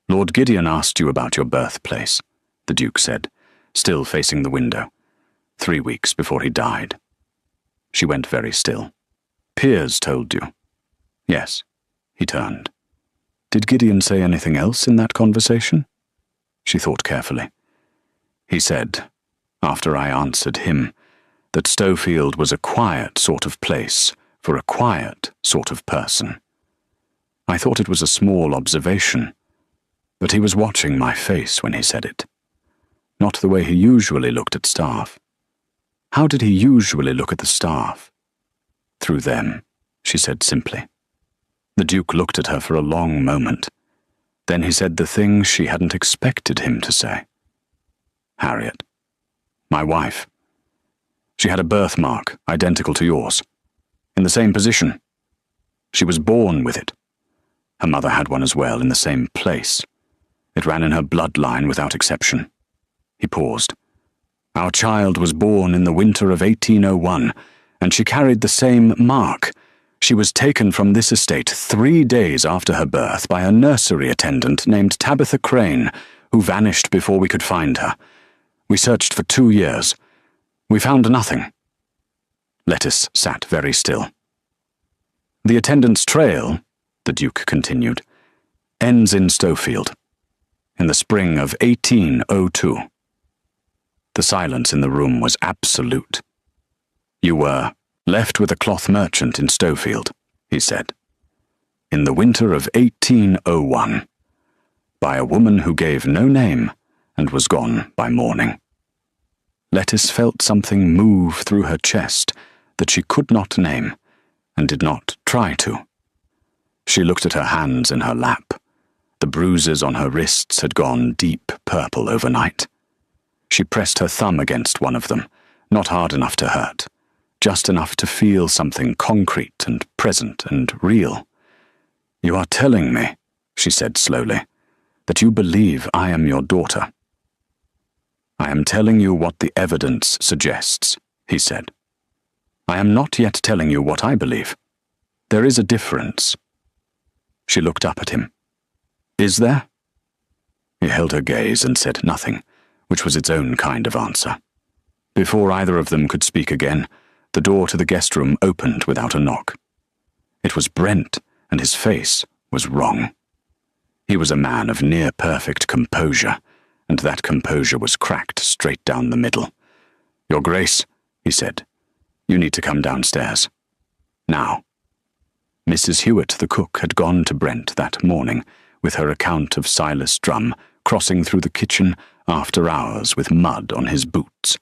"Lord Gideon asked you about your birthplace," the Duke said, still facing the window, 3 weeks before he died. She went very still. "Piers told you?" "Yes." He turned. "Did Gideon say anything else in that conversation?" She thought carefully. "He said, after I answered him, that Stowfield was a quiet sort of place for a quiet sort of person. I thought it was a small observation, but he was watching my face when he said it. Not the way he usually looked at staff." "How did he usually look at the staff?" "Through them," she said simply. The Duke looked at her for a long moment. Then he said the thing she hadn't expected him to say. "Harriet. My wife. She had a birthmark identical to yours. In the same position. She was born with it. Her mother had one as well, in the same place. It ran in her bloodline without exception." He paused. "Our child was born in the winter of 1801, and she carried the same mark. She was taken from this estate 3 days after her birth by a nursery attendant named Tabitha Crane, who vanished before we could find her. We searched for 2 years. We found nothing." Lettice sat very still. "The attendant's trail," the Duke continued, "ends in Stowfield, in the spring of 1802. The silence in the room was absolute. "You were left with a cloth merchant in Stowfield," he said, "in the winter of 1801, by a woman who gave no name and was gone by morning." Lettice felt something move through her chest that she could not name and did not try to. She looked at her hands in her lap. The bruises on her wrists had gone deep purple overnight. She pressed her thumb against one of them, not hard enough to hurt, just enough to feel something concrete and present and real. "You are telling me," she said slowly, "that you believe I am your daughter." "I am telling you what the evidence suggests," he said. "I am not yet telling you what I believe. There is a difference." She looked up at him. "Is there?" He held her gaze and said nothing, which was its own kind of answer. Before either of them could speak again, the door to the guest room opened without a knock. It was Brent, and his face was wrong. He was a man of near-perfect composure, and that composure was cracked straight down the middle. "Your Grace," he said, "you need to come downstairs. Now." Mrs. Hewitt, the cook, had gone to Brent that morning, with her account of Silas Drum crossing through the kitchen after hours with mud on his boots.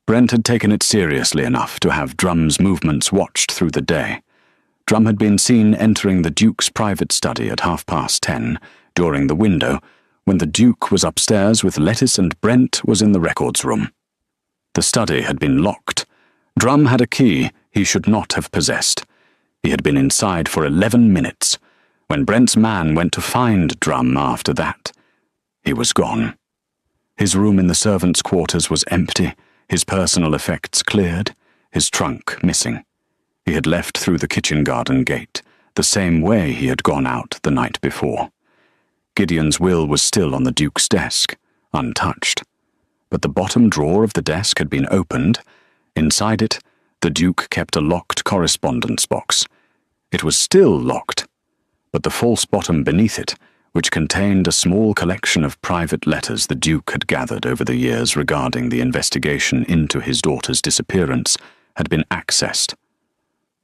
Brent had taken it seriously enough to have Drum's movements watched through the day. Drum had been seen entering the Duke's private study at 10:30, during the window, when the Duke was upstairs with Lettice and Brent was in the records room. The study had been locked. Drum had a key he should not have possessed. He had been inside for 11 minutes. When Brent's man went to find Drum after that, he was gone. His room in the servants' quarters was empty, his personal effects cleared, his trunk missing. He had left through the kitchen garden gate, the same way he had gone out the night before. Gideon's will was still on the Duke's desk, untouched. But the bottom drawer of the desk had been opened. Inside it, the Duke kept a locked correspondence box. It was still locked, but the false bottom beneath it, which contained a small collection of private letters the Duke had gathered over the years regarding the investigation into his daughter's disappearance, had been accessed.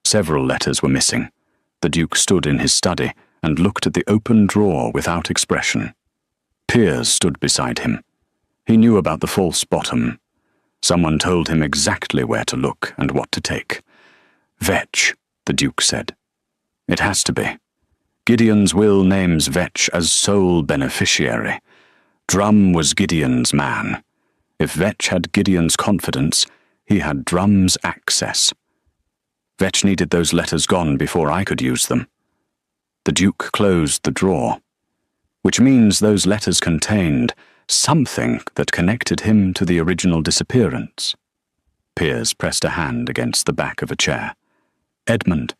Several letters were missing. The Duke stood in his study and looked at the open drawer without expression. Piers stood beside him. He knew about the false bottom. Someone told him exactly where to look and what to take. Vetch, the Duke said. It has to be. Gideon's will names Vetch as sole beneficiary. Drum was Gideon's man. If Vetch had Gideon's confidence, he had Drum's access. Vetch needed those letters gone before I could use them. The Duke closed the drawer, which means those letters contained something that connected him to the original disappearance. Piers pressed a hand against the back of a chair. Edmund,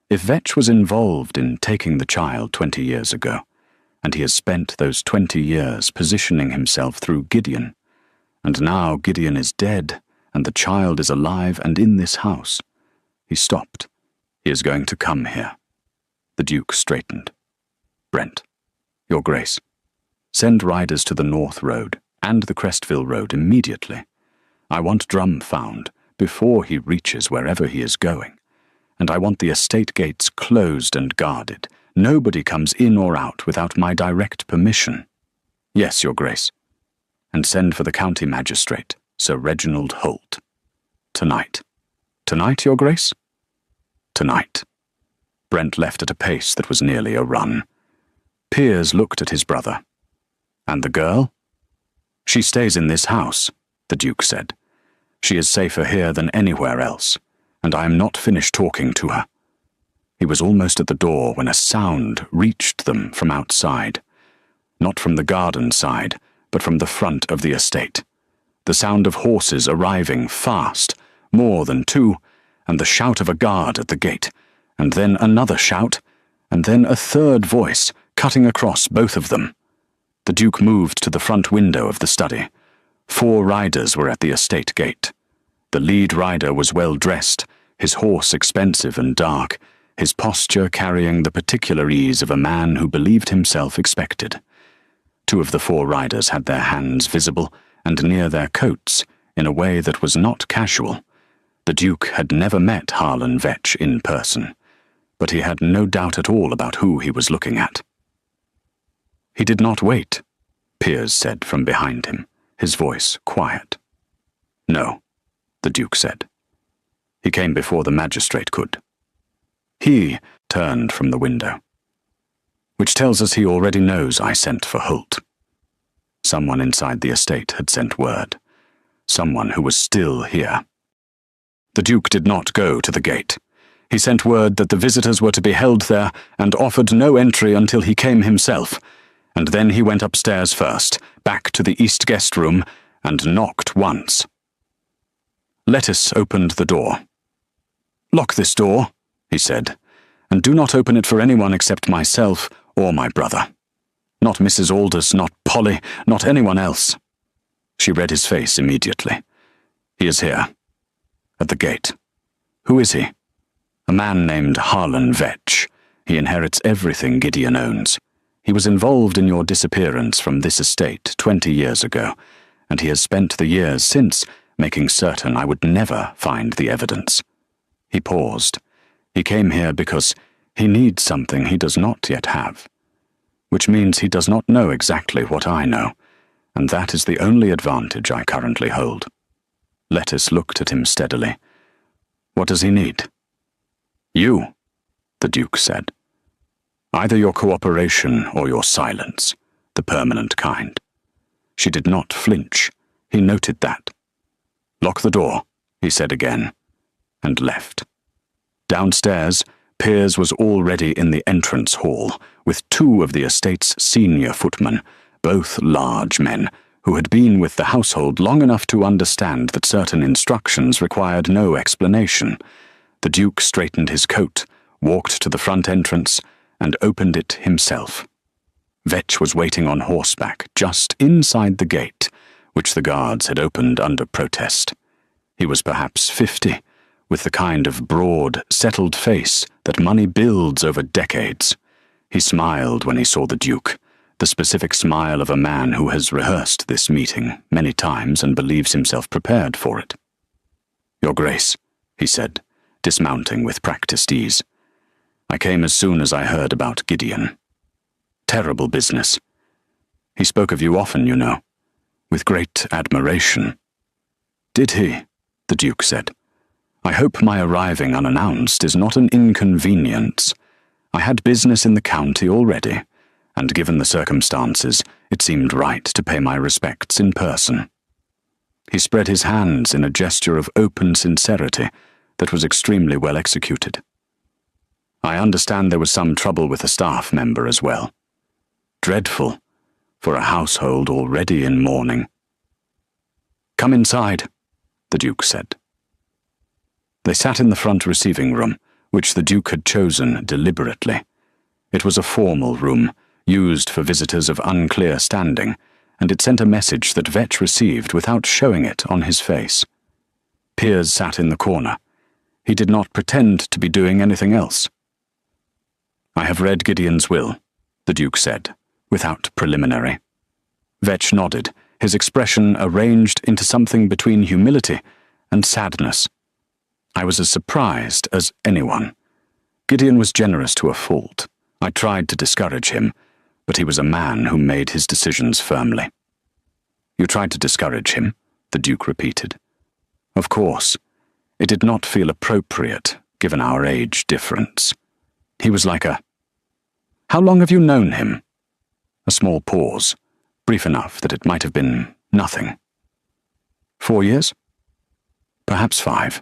if Vetch was involved in taking the child 20 years ago, and he has spent those 20 years positioning himself through Gideon, and now Gideon is dead, and the child is alive and in this house. He stopped. He is going to come here. The Duke straightened. Brent, Your Grace, send riders to the North Road and the Crestville Road immediately. I want Drum found before he reaches wherever he is going, and I want the estate gates closed and guarded. Nobody comes in or out without my direct permission. Yes, Your Grace. And send for the county magistrate, Sir Reginald Holt. Tonight. Tonight, Your Grace? Tonight. Brent left at a pace that was nearly a run. Piers looked at his brother. And the girl? She stays in this house, the Duke said. She is safer here than anywhere else, and I am not finished talking to her. He was almost at the door when a sound reached them from outside. Not from the garden side, but from the front of the estate. The sound of horses arriving fast, more than two, and the shout of a guard at the gate, and then another shout, and then a third voice cutting across both of them. The Duke moved to the front window of the study. 4 riders were at the estate gate. The lead rider was well dressed, his horse expensive and dark, his posture carrying the particular ease of a man who believed himself expected. 2 of the 4 riders had their hands visible and near their coats in a way that was not casual. The Duke had never met Harlan Vetch in person, but he had no doubt at all about who he was looking at. He did not wait, Piers said from behind him, his voice quiet. No, the Duke said. He came before the magistrate could. He turned from the window, which tells us he already knows I sent for Holt. Someone inside the estate had sent word. Someone who was still here. The Duke did not go to the gate. He sent word that the visitors were to be held there and offered no entry until he came himself, and then he went upstairs first, back to the east guest room, and knocked once. Lettuce opened the door. Lock this door, he said, and do not open it for anyone except myself or my brother. Not Mrs. Aldous, not Polly, not anyone else. She read his face immediately. He is here. At the gate. Who is he? A man named Harlan Vetch. He inherits everything Gideon owns. He was involved in your disappearance from this estate 20 years ago, and he has spent the years since making certain I would never find the evidence. He paused. He came here because he needs something he does not yet have, which means he does not know exactly what I know, and that is the only advantage I currently hold. Lettuce looked at him steadily. What does he need? You, the Duke said. Either your cooperation or your silence, the permanent kind. She did not flinch. He noted that. Lock the door, he said again, and left. Downstairs, Piers was already in the entrance hall, with 2 of the estate's senior footmen, both large men, who had been with the household long enough to understand that certain instructions required no explanation. The Duke straightened his coat, walked to the front entrance, and opened it himself. Vetch was waiting on horseback just inside the gate, which the guards had opened under protest. He was perhaps 50, with the kind of broad, settled face that money builds over decades. He smiled when he saw the Duke, the specific smile of a man who has rehearsed this meeting many times and believes himself prepared for it. Your Grace, he said, dismounting with practiced ease. I came as soon as I heard about Gideon. Terrible business. He spoke of you often, you know, with great admiration. Did he? The Duke said. I hope my arriving unannounced is not an inconvenience. I had business in the county already, and given the circumstances, it seemed right to pay my respects in person. He spread his hands in a gesture of open sincerity that was extremely well executed. I understand there was some trouble with a staff member as well. Dreadful for a household already in mourning. Come inside, the Duke said. They sat in the front receiving room, which the Duke had chosen deliberately. It was a formal room, used for visitors of unclear standing, and it sent a message that Vetch received without showing it on his face. Piers sat in the corner. He did not pretend to be doing anything else. I have read Gideon's will, the Duke said, without preliminary. Vetch nodded, his expression arranged into something between humility and sadness. I was as surprised as anyone. Gideon was generous to a fault. I tried to discourage him, but he was a man who made his decisions firmly. You tried to discourage him, the Duke repeated. Of course, it did not feel appropriate, given our age difference. He was like a... How long have you known him? A small pause, brief enough that it might have been nothing. 4 years? Perhaps 5.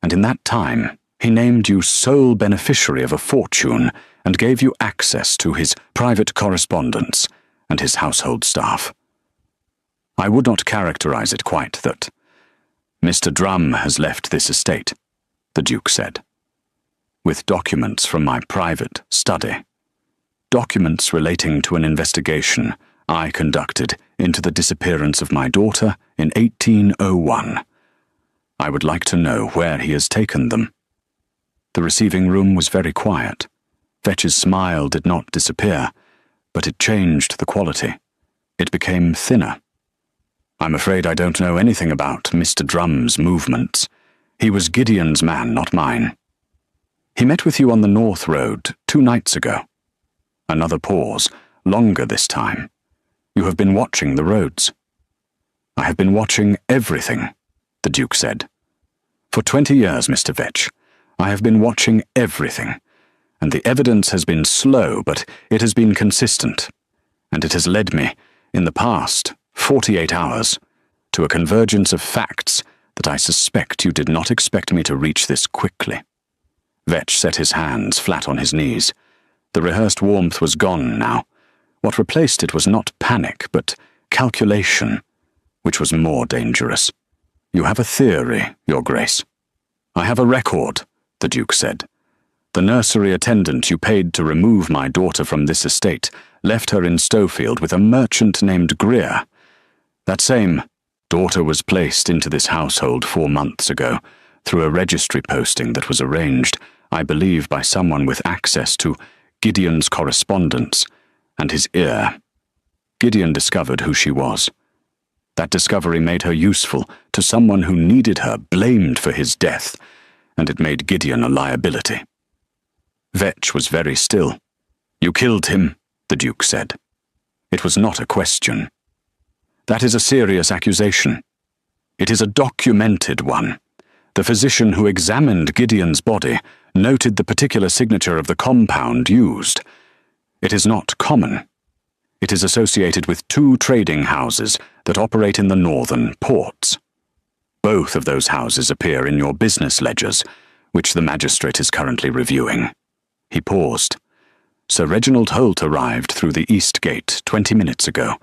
And in that time, he named you sole beneficiary of a fortune and gave you access to his private correspondence and his household staff. I would not characterize it quite that. Mr. Drum has left this estate, the Duke said, with documents from my private study. Documents relating to an investigation I conducted into the disappearance of my daughter in 1801. I would like to know where he has taken them. The receiving room was very quiet. Vetch's smile did not disappear, but it changed the quality. It became thinner. I'm afraid I don't know anything about Mr. Drum's movements. He was Gideon's man, not mine. He met with you on the North Road 2 nights ago. Another pause, longer this time. You have been watching the roads. I have been watching everything, the Duke said. For 20 years, Mr. Vetch, I have been watching everything, and the evidence has been slow, but it has been consistent, and it has led me, in the past 48 hours, to a convergence of facts that I suspect you did not expect me to reach this quickly. Vetch set his hands flat on his knees. The rehearsed warmth was gone now. What replaced it was not panic, but calculation, which was more dangerous. You have a theory, Your Grace. I have a record, the Duke said. The nursery attendant you paid to remove my daughter from this estate left her in Stowfield with a merchant named Greer. That same daughter was placed into this household 4 months ago through a registry posting that was arranged, I believe, by someone with access to Gideon's correspondence and his ear. Gideon discovered who she was. That discovery made her useful to someone who needed her blamed for his death, and it made Gideon a liability. Vetch was very still. You killed him, the Duke said. It was not a question. That is a serious accusation. It is a documented one. The physician who examined Gideon's body noted the particular signature of the compound used. It is not common. It is associated with 2 trading houses that operate in the northern ports. Both of those houses appear in your business ledgers, which the magistrate is currently reviewing. He paused. Sir Reginald Holt arrived through the east gate 20 minutes ago,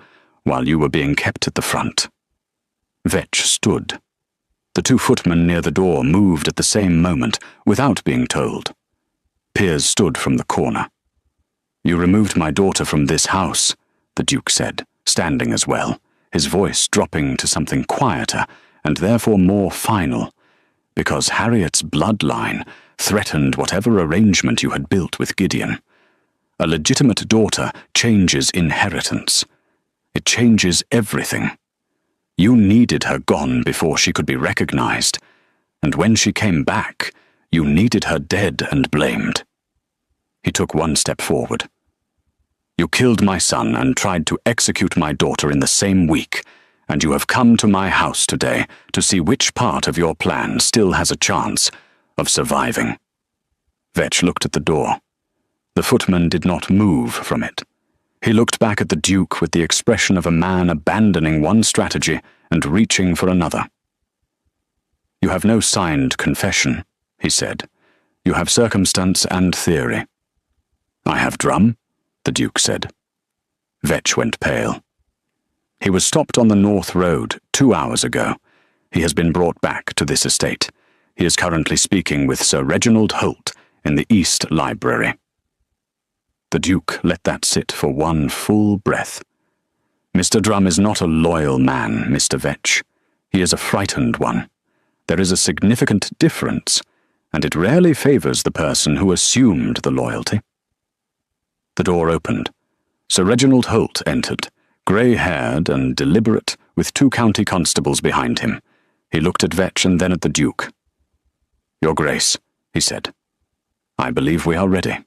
while you were being kept at the front. Vetch stood. The 2 footmen near the door moved at the same moment, without being told. Piers stood from the corner. You removed my daughter from this house, the Duke said, standing as well, his voice dropping to something quieter and therefore more final, because Harriet's bloodline threatened whatever arrangement you had built with Gideon. A legitimate daughter changes inheritance. It changes everything. You needed her gone before she could be recognized, and when she came back, you needed her dead and blamed. He took 1 step forward. You killed my son and tried to execute my daughter in the same week, and you have come to my house today to see which part of your plan still has a chance of surviving." Vetch looked at the door. The footman did not move from it. He looked back at the Duke with the expression of a man abandoning one strategy and reaching for another. "You have no signed confession," he said. "You have circumstance and theory." "I have drum," the Duke said. Vetch went pale. "He was stopped on the North Road 2 hours ago. He has been brought back to this estate. He is currently speaking with Sir Reginald Holt in the East Library." The Duke let that sit for one full breath. "Mr. Drum is not a loyal man, Mr. Vetch. He is a frightened one. There is a significant difference, and it rarely favours the person who assumed the loyalty." The door opened. Sir Reginald Holt entered, grey-haired and deliberate, with 2 county constables behind him. He looked at Vetch and then at the Duke. "Your Grace," he said, "I believe we are ready."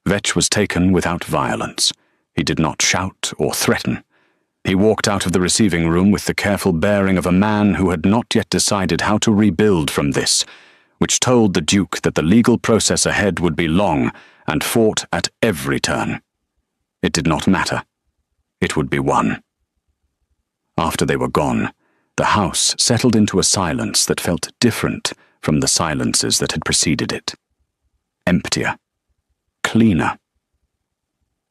Vetch was taken without violence. He did not shout or threaten. He walked out of the receiving room with the careful bearing of a man who had not yet decided how to rebuild from this, which told the Duke that the legal process ahead would be long and fought at every turn. It did not matter. It would be won. After they were gone, the house settled into a silence that felt different from the silences that had preceded it. Emptier. Cleaner.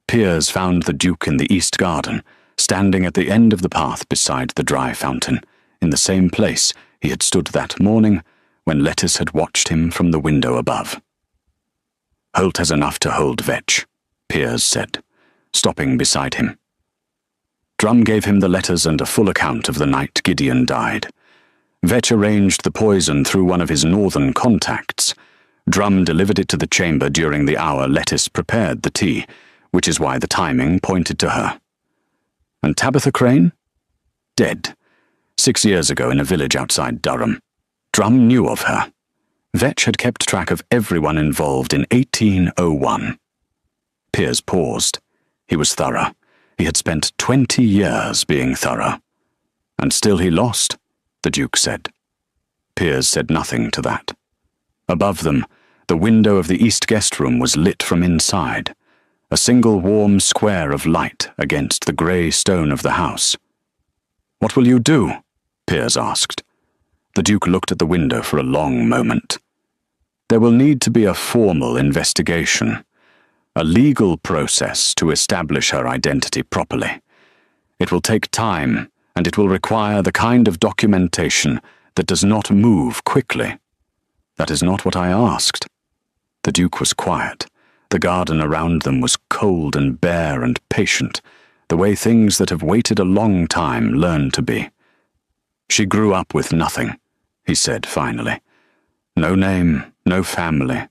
Piers found the Duke in the East Garden, standing at the end of the path beside the dry fountain, in the same place he had stood that morning when Lettice had watched him from the window above. "Holt has enough to hold Vetch," Piers said, stopping beside him. Drum gave him the letters and a full account of the night Gideon died. Vetch arranged the poison through one of his northern contacts. Drum delivered it to the chamber during the hour Lettice prepared the tea, which is why the timing pointed to her. And Tabitha Crane? Dead. 6 years ago in a village outside Durham. Drum knew of her. Vetch had kept track of everyone involved in 1801. Piers paused. He was thorough. He had spent 20 years being thorough. "And still he lost," the Duke said. Piers said nothing to that. Above them, the window of the east guest room was lit from inside, a single warm square of light against the grey stone of the house. "What will you do?" Piers asked. The Duke looked at the window for a long moment. "There will need to be a formal investigation, a legal process to establish her identity properly. It will take time, and it will require the kind of documentation that does not move quickly." "That is not what I asked." The Duke was quiet. The garden around them was cold and bare and patient, the way things that have waited a long time learn to be. "She grew up with nothing," he said finally. "No name, no family,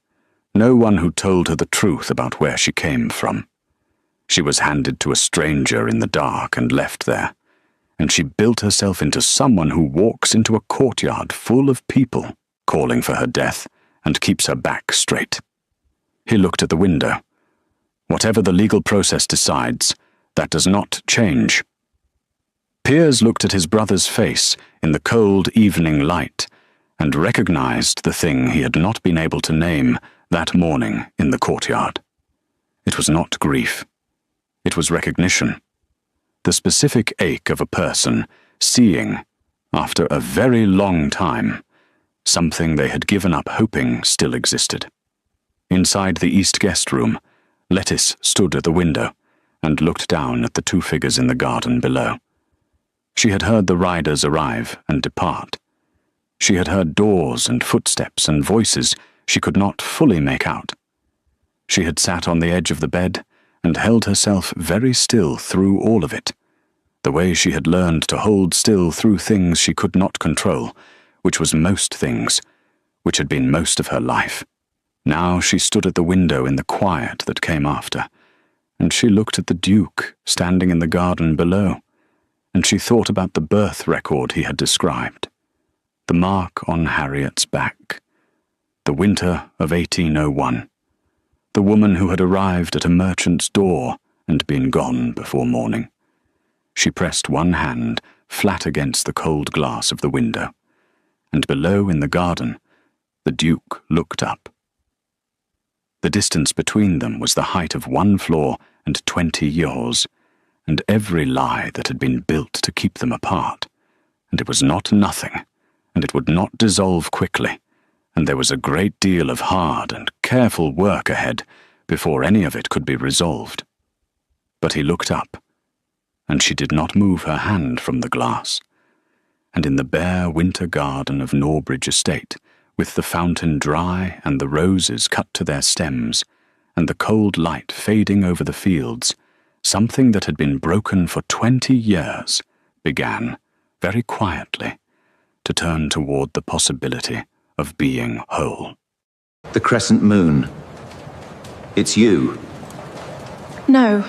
no one who told her the truth about where she came from. She was handed to a stranger in the dark and left there, and she built herself into someone who walks into a courtyard full of people, calling for her death, and keeps her back straight." He looked at the window. "Whatever the legal process decides, that does not change." Piers looked at his brother's face in the cold evening light and recognized the thing he had not been able to name that morning in the courtyard. It was not grief. It was recognition. The specific ache of a person seeing, after a very long time, something they had given up hoping still existed. Inside the east guest room, Lettice stood at the window and looked down at the 2 figures in the garden below. She had heard the riders arrive and depart. She had heard doors and footsteps and voices she could not fully make out. She had sat on the edge of the bed and held herself very still through all of it, the way she had learned to hold still through things she could not control, which was most things, which had been most of her life. Now she stood at the window in the quiet that came after, and she looked at the Duke standing in the garden below, and she thought about the birth record he had described, the mark on Harriet's back, the winter of 1801, the woman who had arrived at a merchant's door and been gone before morning. She pressed one hand flat against the cold glass of the window, and below in the garden, the Duke looked up. The distance between them was the height of 1 floor and 20 years, and every lie that had been built to keep them apart, and it was not nothing, and it would not dissolve quickly, and there was a great deal of hard and careful work ahead before any of it could be resolved. But he looked up, and she did not move her hand from the glass, and in the bare winter garden of Norbridge Estate, with the fountain dry and the roses cut to their stems, and the cold light fading over the fields, something that had been broken for 20 years began, very quietly, to turn toward the possibility of being whole. The crescent moon. It's you. No.